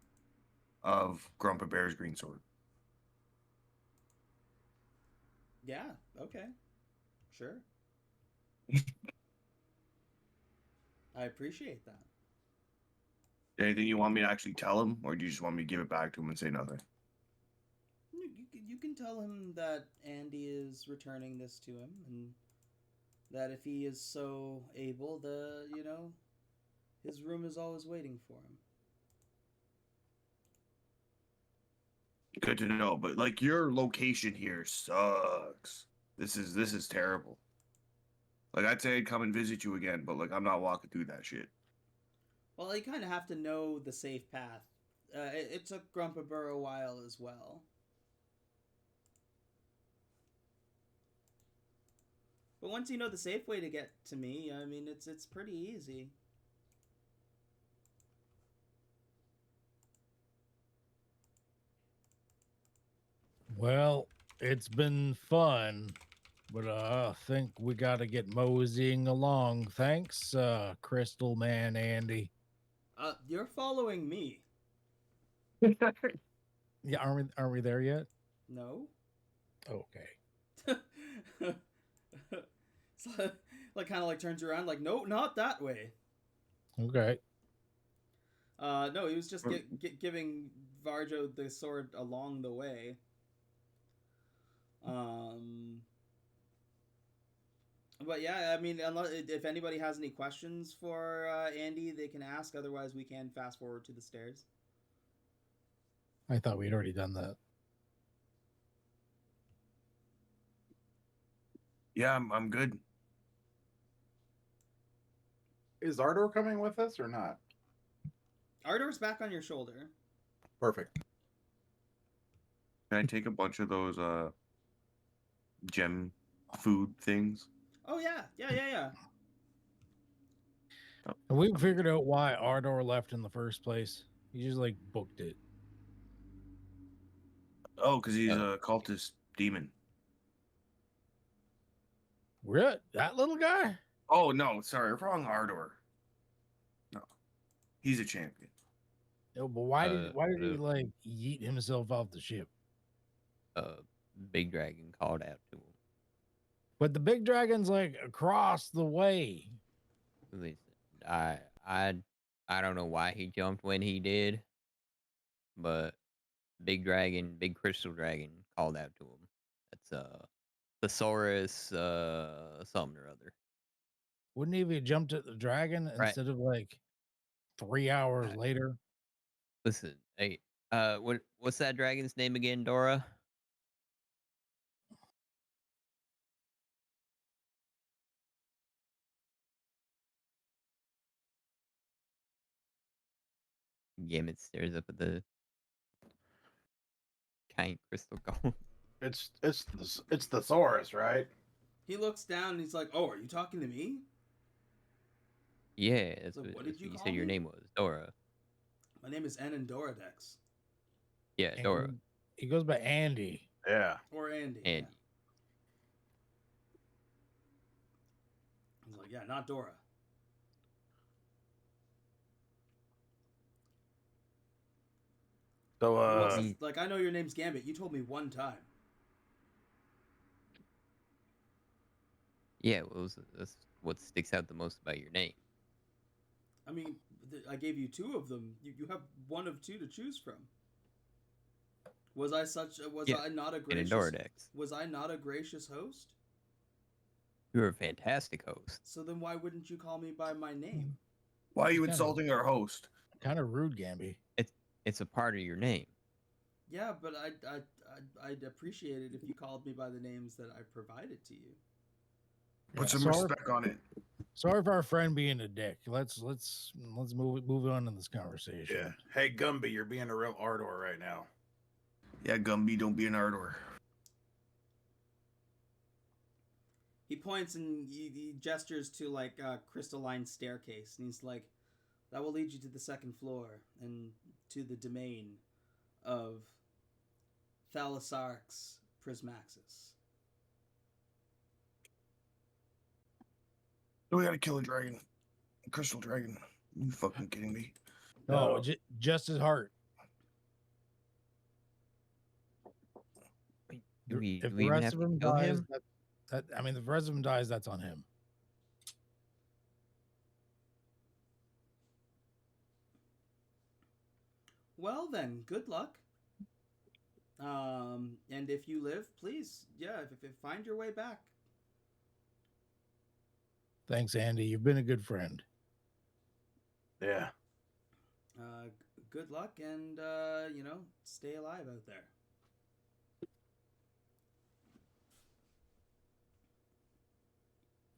of Grumpa Bear's green sword. Yeah, okay. Sure. I appreciate that. Anything you want me to actually tell him, or do you just want me to give it back to him and say nothing? You can tell him that Andy is returning this to him, and that if he is so able, his room is always waiting for him. Good to know, but like your location here sucks. This is terrible. Like I'd say I'd come and visit you again, but like I'm not walking through that shit. Well, you kind of have to know the safe path. It took Grumpa Burr a while as well. But once you know the safe way to get to me, I mean, it's pretty easy. Well, it's been fun, but I think we got to get moseying along. Thanks, Crystal Man Andy. You're following me. Yeah, aren't we there yet? No? Okay. So, like, kind of like turns around, like, no, not that way. Okay. No, he was just giving Varjo the sword along the way. But yeah, I mean, if anybody has any questions for Andy, they can ask. Otherwise, we can fast forward to the stairs. I thought we'd already done that. Yeah, I'm good. Is Ardor coming with us or not? Ardor's back on your shoulder. Perfect. Can I take a bunch of those gem food things? Oh yeah. And we figured out why Ardor left in the first place. He just like booked it. Oh, because he's a cultist demon. Really? That little guy? Oh no, sorry, wrong Ardor. No, he's a champion. Oh, but why did he the like yeet himself off the ship? big dragon called out to him. But the big dragon's like across the way. Listen, I I I don't know why he jumped when he did, but big dragon, big crystal dragon called out to him. That's thesaurus something or other. Wouldn't he have jumped at the dragon Right. instead of like 3 hours later? Listen, hey, what's that dragon's name again, Dora? Gamut stares up at the giant crystal golem. It's the thesaurus, right? He looks down and he's like, "Oh, are you talking to me?" Yeah, that's So what, what that's did you what you call said your me? name was, Dora. My name is Anandoradex. Yeah, And Dora. he goes by Andy. Yeah. Or Andy. Andy. Yeah. He's like, "Yeah, not Dora." So Like, I know your name's Gambit. You told me one time. Yeah, well, that's what sticks out the most about your name. I mean, I gave you two of them. You have one of two to choose from. Was I not a gracious? Anandoridex. Was I not a gracious host? You're a fantastic host. So then why wouldn't you call me by my name? Why are you Kinda- insulting our host? Kind of rude, Gamby. It's a part of your name. Yeah, but I'd appreciate it if you called me by the names that I provided to you. Put some sorry, respect on it. sorry for our friend being a dick. Let's move on in this conversation. yeah. Hey Gumby, you're being a real Ardor right now. Yeah, Gumby, don't be an Ardor. He points and he gestures to like a crystalline staircase, and he's like, "That will lead you to the second floor and to the domain of Thalassarx Prismaxis." So we gotta kill a dragon. A crystal dragon. You fucking kidding me? No, No. just his heart. Do we, If do the we even rest have of to him kill dies, him? I mean, if the rest of him dies, that's on him. Well then, good luck. And if you live, please, yeah, if find your way back. Thanks, Andy. You've been a good friend. Yeah. Good luck, and stay alive out there.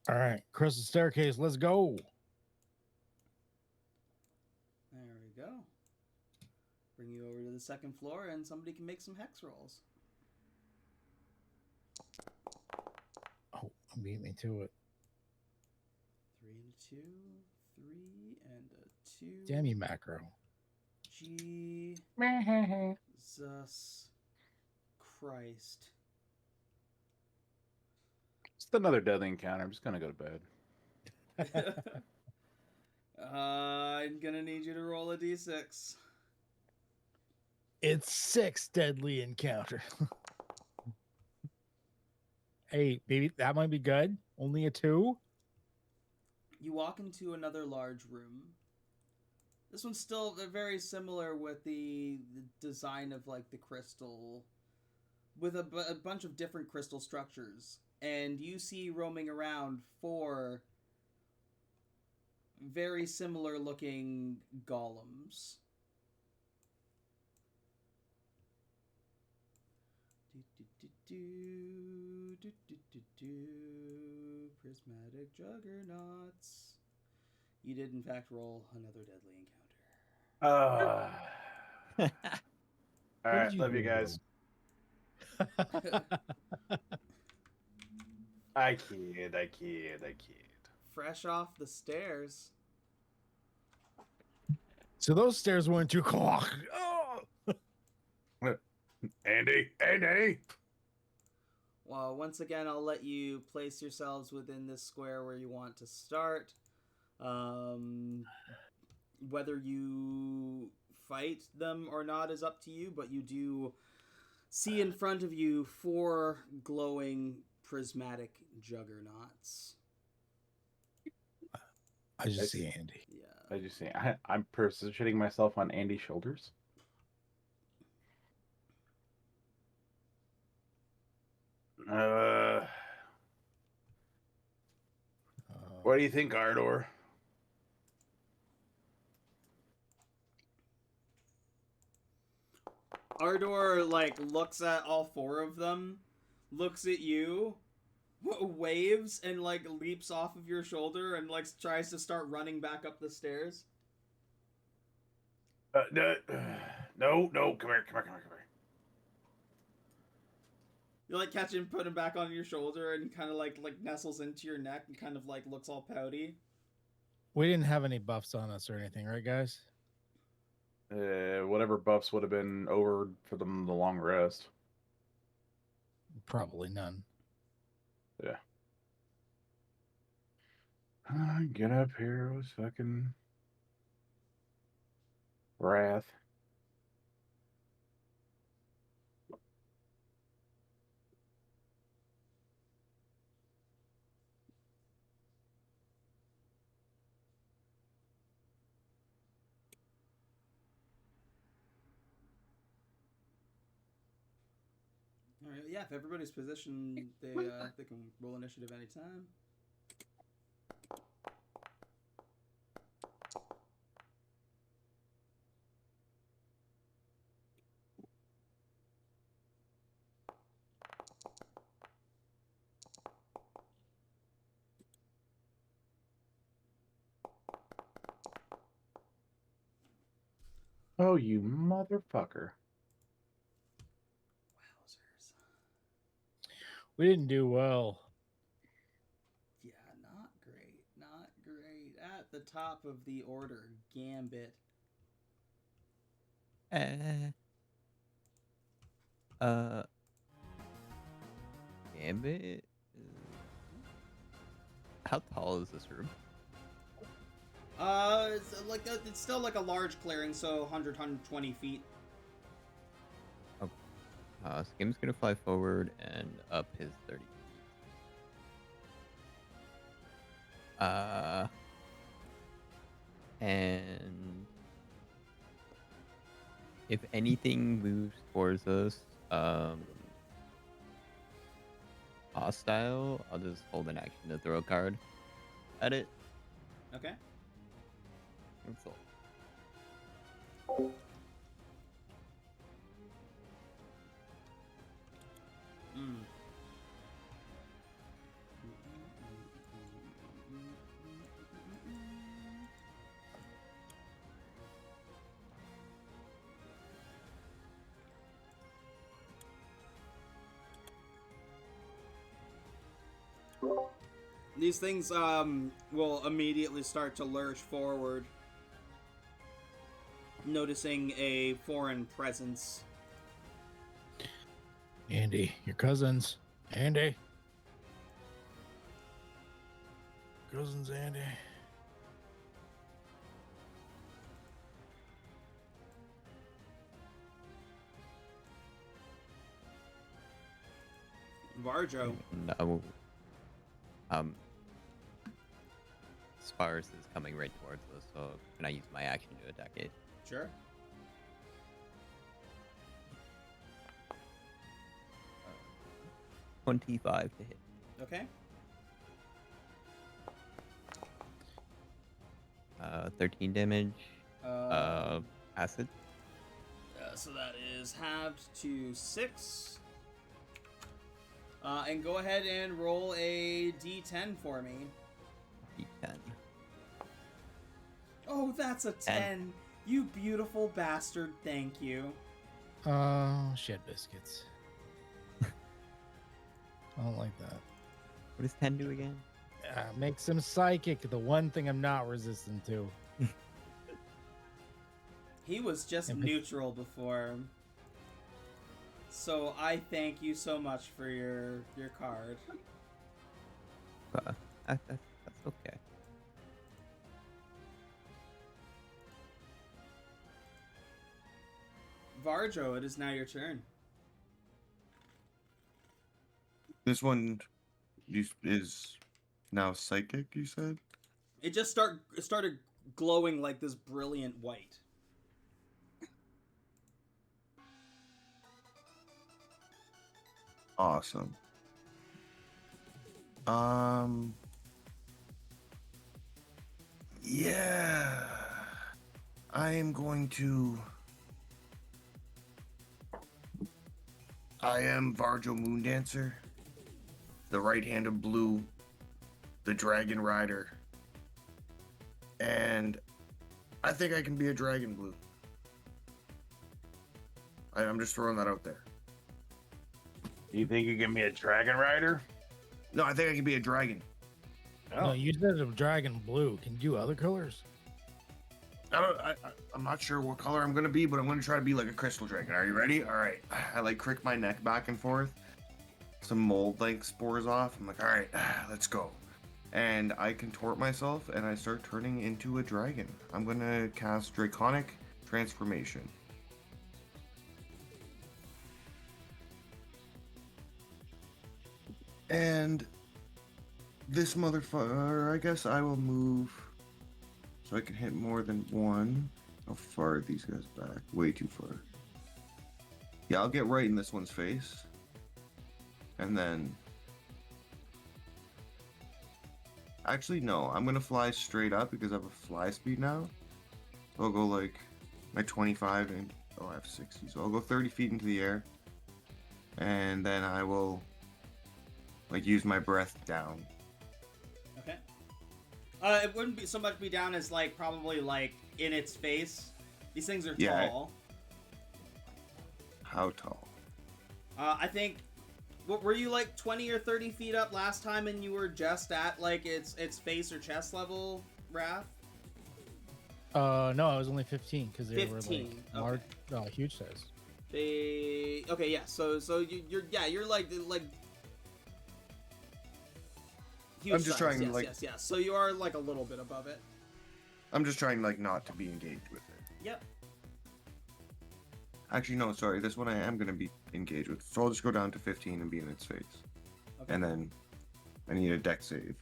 All right, crystal staircase. Let's go. There we go. Bring you over to the second floor, and somebody can make some hex rolls. Oh, beat me to it. 3 and a 2, 3 and a 2. Damn you, macro. Jesus Christ. It's another deadly encounter. I'm just gonna go to bed. I'm gonna need you to roll a d6. It's 6 deadly encounter. Hey, maybe that might be good. Only a 2. You walk into another large room. This one's still very similar with the design of like the crystal, with a bunch of different crystal structures, and you see roaming around 4 very similar looking golems. Prismatic juggernauts. You did in fact roll another deadly encounter. All What right, did love you do, guys. I kid. Fresh off the stairs. So those stairs went too clock. Oh! Andy. Well, once again, I'll let you place yourselves within this square where you want to start. Whether you fight them or not is up to you, but you do see in front of you 4 glowing prismatic juggernauts. I just It's- see Andy. Yeah. I just say I'm positioning myself on Andy's shoulders. What do you think, Ardor? Ardor like looks at all 4 of them, looks at you, waves, and like leaps off of your shoulder and like tries to start running back up the stairs. No, come here. You like catch him, put him back on your shoulder, and he kind of like nestles into your neck and kind of like looks all pouty. We didn't have any buffs on us or anything, right, guys? Whatever buffs would have been over for them the long rest. Probably none. Yeah. Get up here with fucking wrath. All right, yeah. If everybody's positioned, they can roll initiative anytime. Oh, you motherfucker. Wowzers. We didn't do well. Yeah, not great. Not great. At the top of the order, Gambit. Gambit. How tall is this room? It's still like a large clearing, so 120 feet. Skim's gonna fly forward and up his 30 feet. And if anything moves towards us, hostile, I'll just hold an action to throw a card at it. Okay. That's all. Mm. These things will immediately start to lurch forward, noticing a foreign presence. Andy, your cousins. Andy. Cousins, Andy. Varjo. No. Spars is coming right towards us, so can I use my action to attack it? Sure. Uh, 25 to hit. Okay. 13 damage. Um, Acid. So that is halved to 6. And go ahead and roll a d10 for me. D10. Oh, that's a 10. You beautiful bastard. Thank you. Oh, shit biscuits. I don't like that. What does 10 do again? Makes him psychic. The one thing I'm not resistant to. He was just Yeah, but- neutral before. So I thank you so much for your card. That's okay. Varjo, it is now your turn. This one is now psychic, you said? It just started glowing like this brilliant white. Awesome. Yeah. I am going to... I am Varjo Moondancer, the right hand of blue, the dragon rider, and I think I can be a dragon blue. I'm just throwing that out there. You think you can be a dragon rider? No, I think I can be a dragon. No, you said a dragon blue. Can you do other colors? I'm not sure what color I'm gonna be, but I'm gonna try to be like a crystal dragon. Are you ready? All right. I like crick my neck back and forth. Some mold like spores off. I'm like, all right, let's go. And I contort myself and I start turning into a dragon. I'm gonna cast Draconic Transformation. And this motherfucker, I guess I will move so I can hit more than one. How far are these guys back? Way too far. Yeah, I'll get right in this one's face. And then... Actually, no. I'm going to fly straight up because I have a fly speed now. I'll go like my 25 and... Oh, I have 60. So I'll go 30 feet into the air. And then I will like use my breath down. Okay. It wouldn't be so much be down as like probably like in its face. These things are tall. How tall? I think. What were you like 20 or 30 feet up last time, and you were just at like its face or chest level, Wrath? No, I was only 15 because they 15, were like large, huge size. Okay, yeah. So you're like huge I'm just size. trying to, yes, like- yes. So you are like a little bit above it. I'm just trying like not to be engaged with it. Yep. Actually, no, sorry. This one I am going to be engaged with. So I'll just go down to 15 and be in its face. Okay. And then I need a deck save.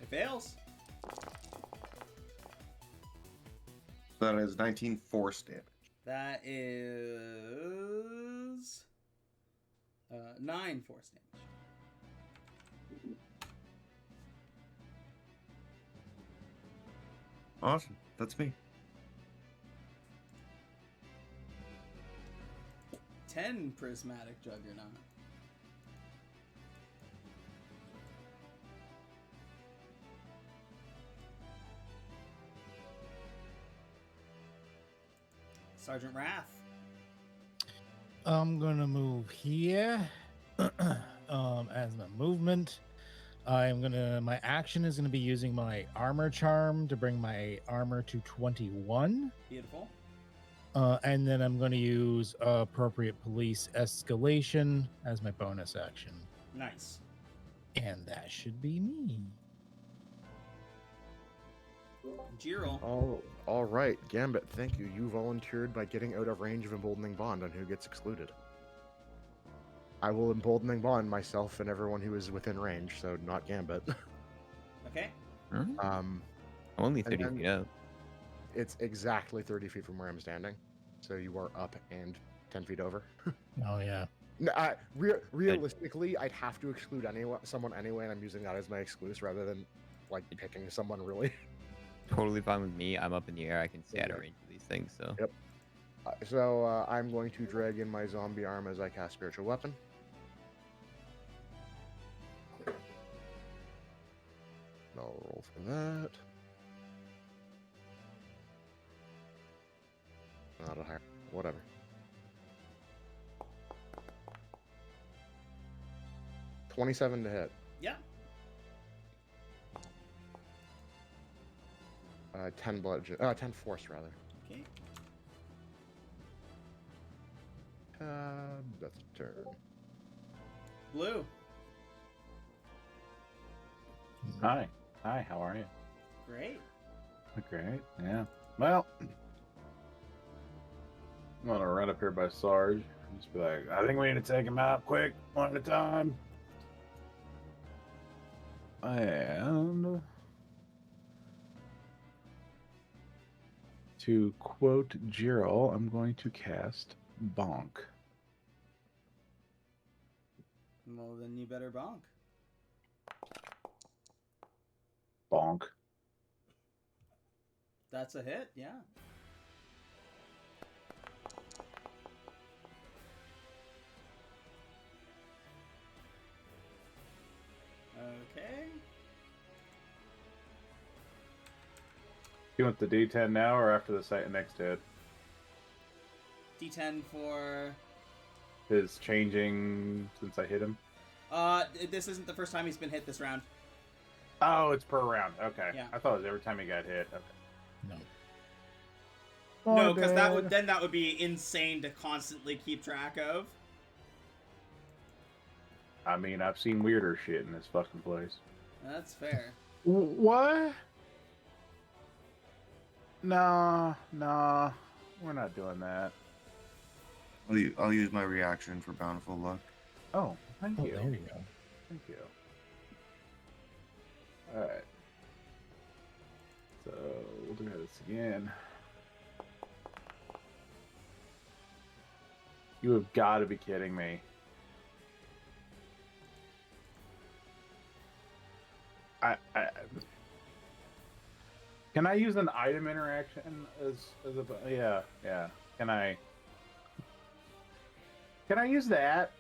It fails. So that is 19 force damage. That is 9 force damage. Awesome. That's me. 10 prismatic juggernaut. Sergeant Wrath. I'm gonna move here as my movement. My action is gonna be using my armor charm to bring my armor to 21. Beautiful. And then I'm gonna use appropriate police escalation as my bonus action. Nice. And that should be me. Girl. All right, Gambit, thank you. You volunteered by getting out of range of Emboldening Bond on who gets excluded. I will Emboldening Bond myself and everyone who is within range, so not Gambit. Okay. Only And 30 then- feet up. It's exactly 30 feet from where I'm standing, so you are up and 10 feet over. Oh yeah. No, realistically, I'd have to exclude someone anyway, and I'm using that as my exclusive rather than like picking someone really. Totally fine with me. I'm up in the air. I can stay out of Okay. range of these things, so. Yep. So I'm going to drag in my zombie arm as I cast Spiritual Weapon. I'll roll for that. Not a higher. Whatever. $27 to hit. Yeah. 10 bludgeon. 10 force rather. Okay. That's a turn. Blue. Hi. Hi, how are you? Great. Great, yeah. Well, I'm gonna run up here by Sarge. Just be like, I think we need to take him out quick, one at a time. And to quote Jiro, I'm going to cast Bonk. Well, then you better bonk. Bonk. That's a hit, yeah. Okay. You want the D10 now or after the next hit? D10 for... His changing since I hit him? This isn't the first time he's been hit this round. Oh, it's per round. Okay. Yeah. I thought it was every time he got hit. Okay. No. No, because that would be insane to constantly keep track of. I mean, I've seen weirder shit in this fucking place. That's fair. What? Nah, we're not doing that. I'll use my reaction for Bountiful Luck. Oh, thank Oh, you. there you go. Thank you. Alright. So, we'll do this again. You have got to be kidding me. Can I use an item interaction as a... Yeah. Can I use that?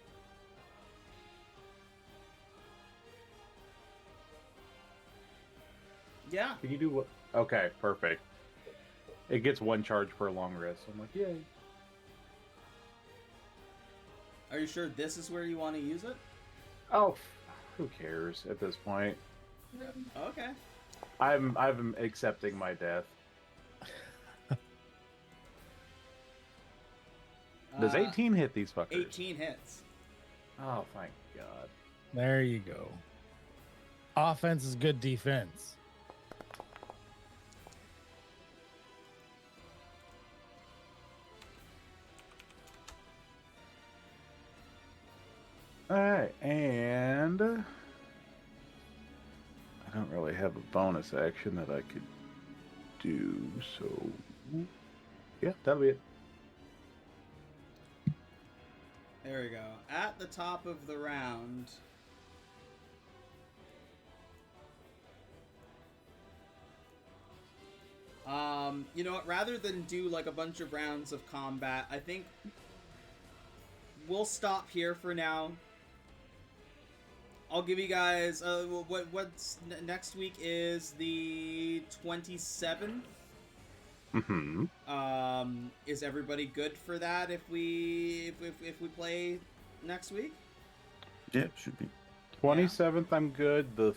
Yeah. Can you do what? Okay, perfect. It gets one charge per long rest. I'm like, yay. Are you sure this is where you want to use it? Oh, who cares at this point? Okay. I'm accepting my death. Does 18 hit these fuckers? 18 hits. Oh, thank God. There you go. Offense is good defense. Alright, and I don't really have a bonus action that I could do, so yeah, that'll be it. There we go. At the top of the round. You know what? Rather than do like a bunch of rounds of combat, I think we'll stop here for now. I'll give you guys what's next week is the 27th. Mm-hmm. Is everybody good for that if we play next week? Yeah, should be. 27th, I'm good. The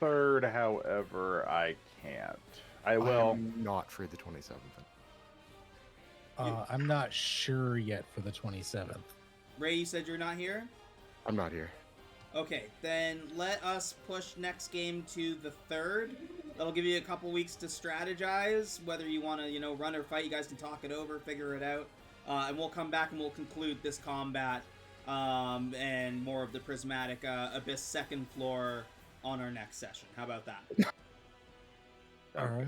3rd, however, I can't. I will. I'm not free the 27th. I'm not sure yet for the 27th. Ray, you said you're not here? I'm not here. Okay, then let us push next game to the 3rd. That'll give you a couple weeks to strategize, whether you want to, run or fight. You guys can talk it over, figure it out. And we'll come back and we'll conclude this combat and more of the Prismatic Abyss 2nd floor on our next session. How about that? All right.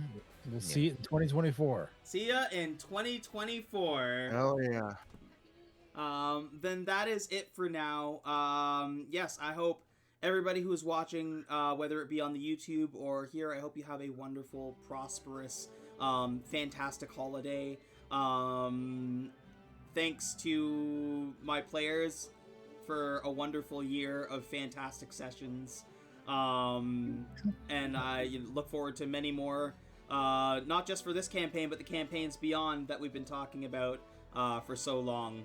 We'll see it in 2024. See ya in 2024. Hell yeah. Then that is it for now. Yes, I hope everybody who is watching, whether it be on the YouTube or here, I hope you have a wonderful, prosperous, fantastic holiday. Thanks to my players for a wonderful year of fantastic sessions. And I look forward to many more, not just for this campaign, but the campaigns beyond that we've been talking about for so long.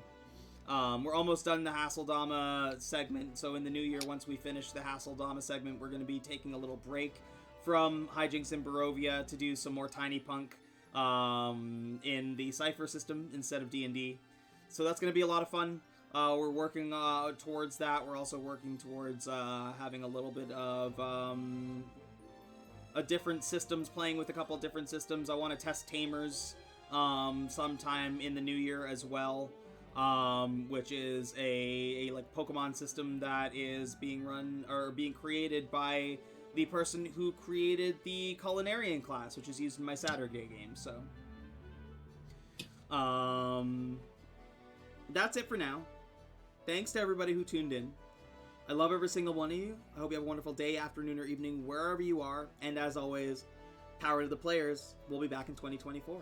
We're almost done the Hasseldama segment, so in the new year, once we finish the Hasseldama segment, we're going to be taking a little break from Hijinks and Barovia to do some more Tiny Punk in the Cypher system instead of D&D. So that's going to be a lot of fun. We're working towards that. We're also working towards having a little bit of different systems, playing with a couple different systems. I want to test Tamers sometime in the new year as well, which is a like Pokemon system that is being run or being created by the person who created the Culinarian class, which is used in my Saturday game. So that's it for now. Thanks to everybody who tuned in. I love every single one of you. I hope you have a wonderful day, afternoon, or evening, wherever you are. And as always, power to the players. We'll be back in 2024.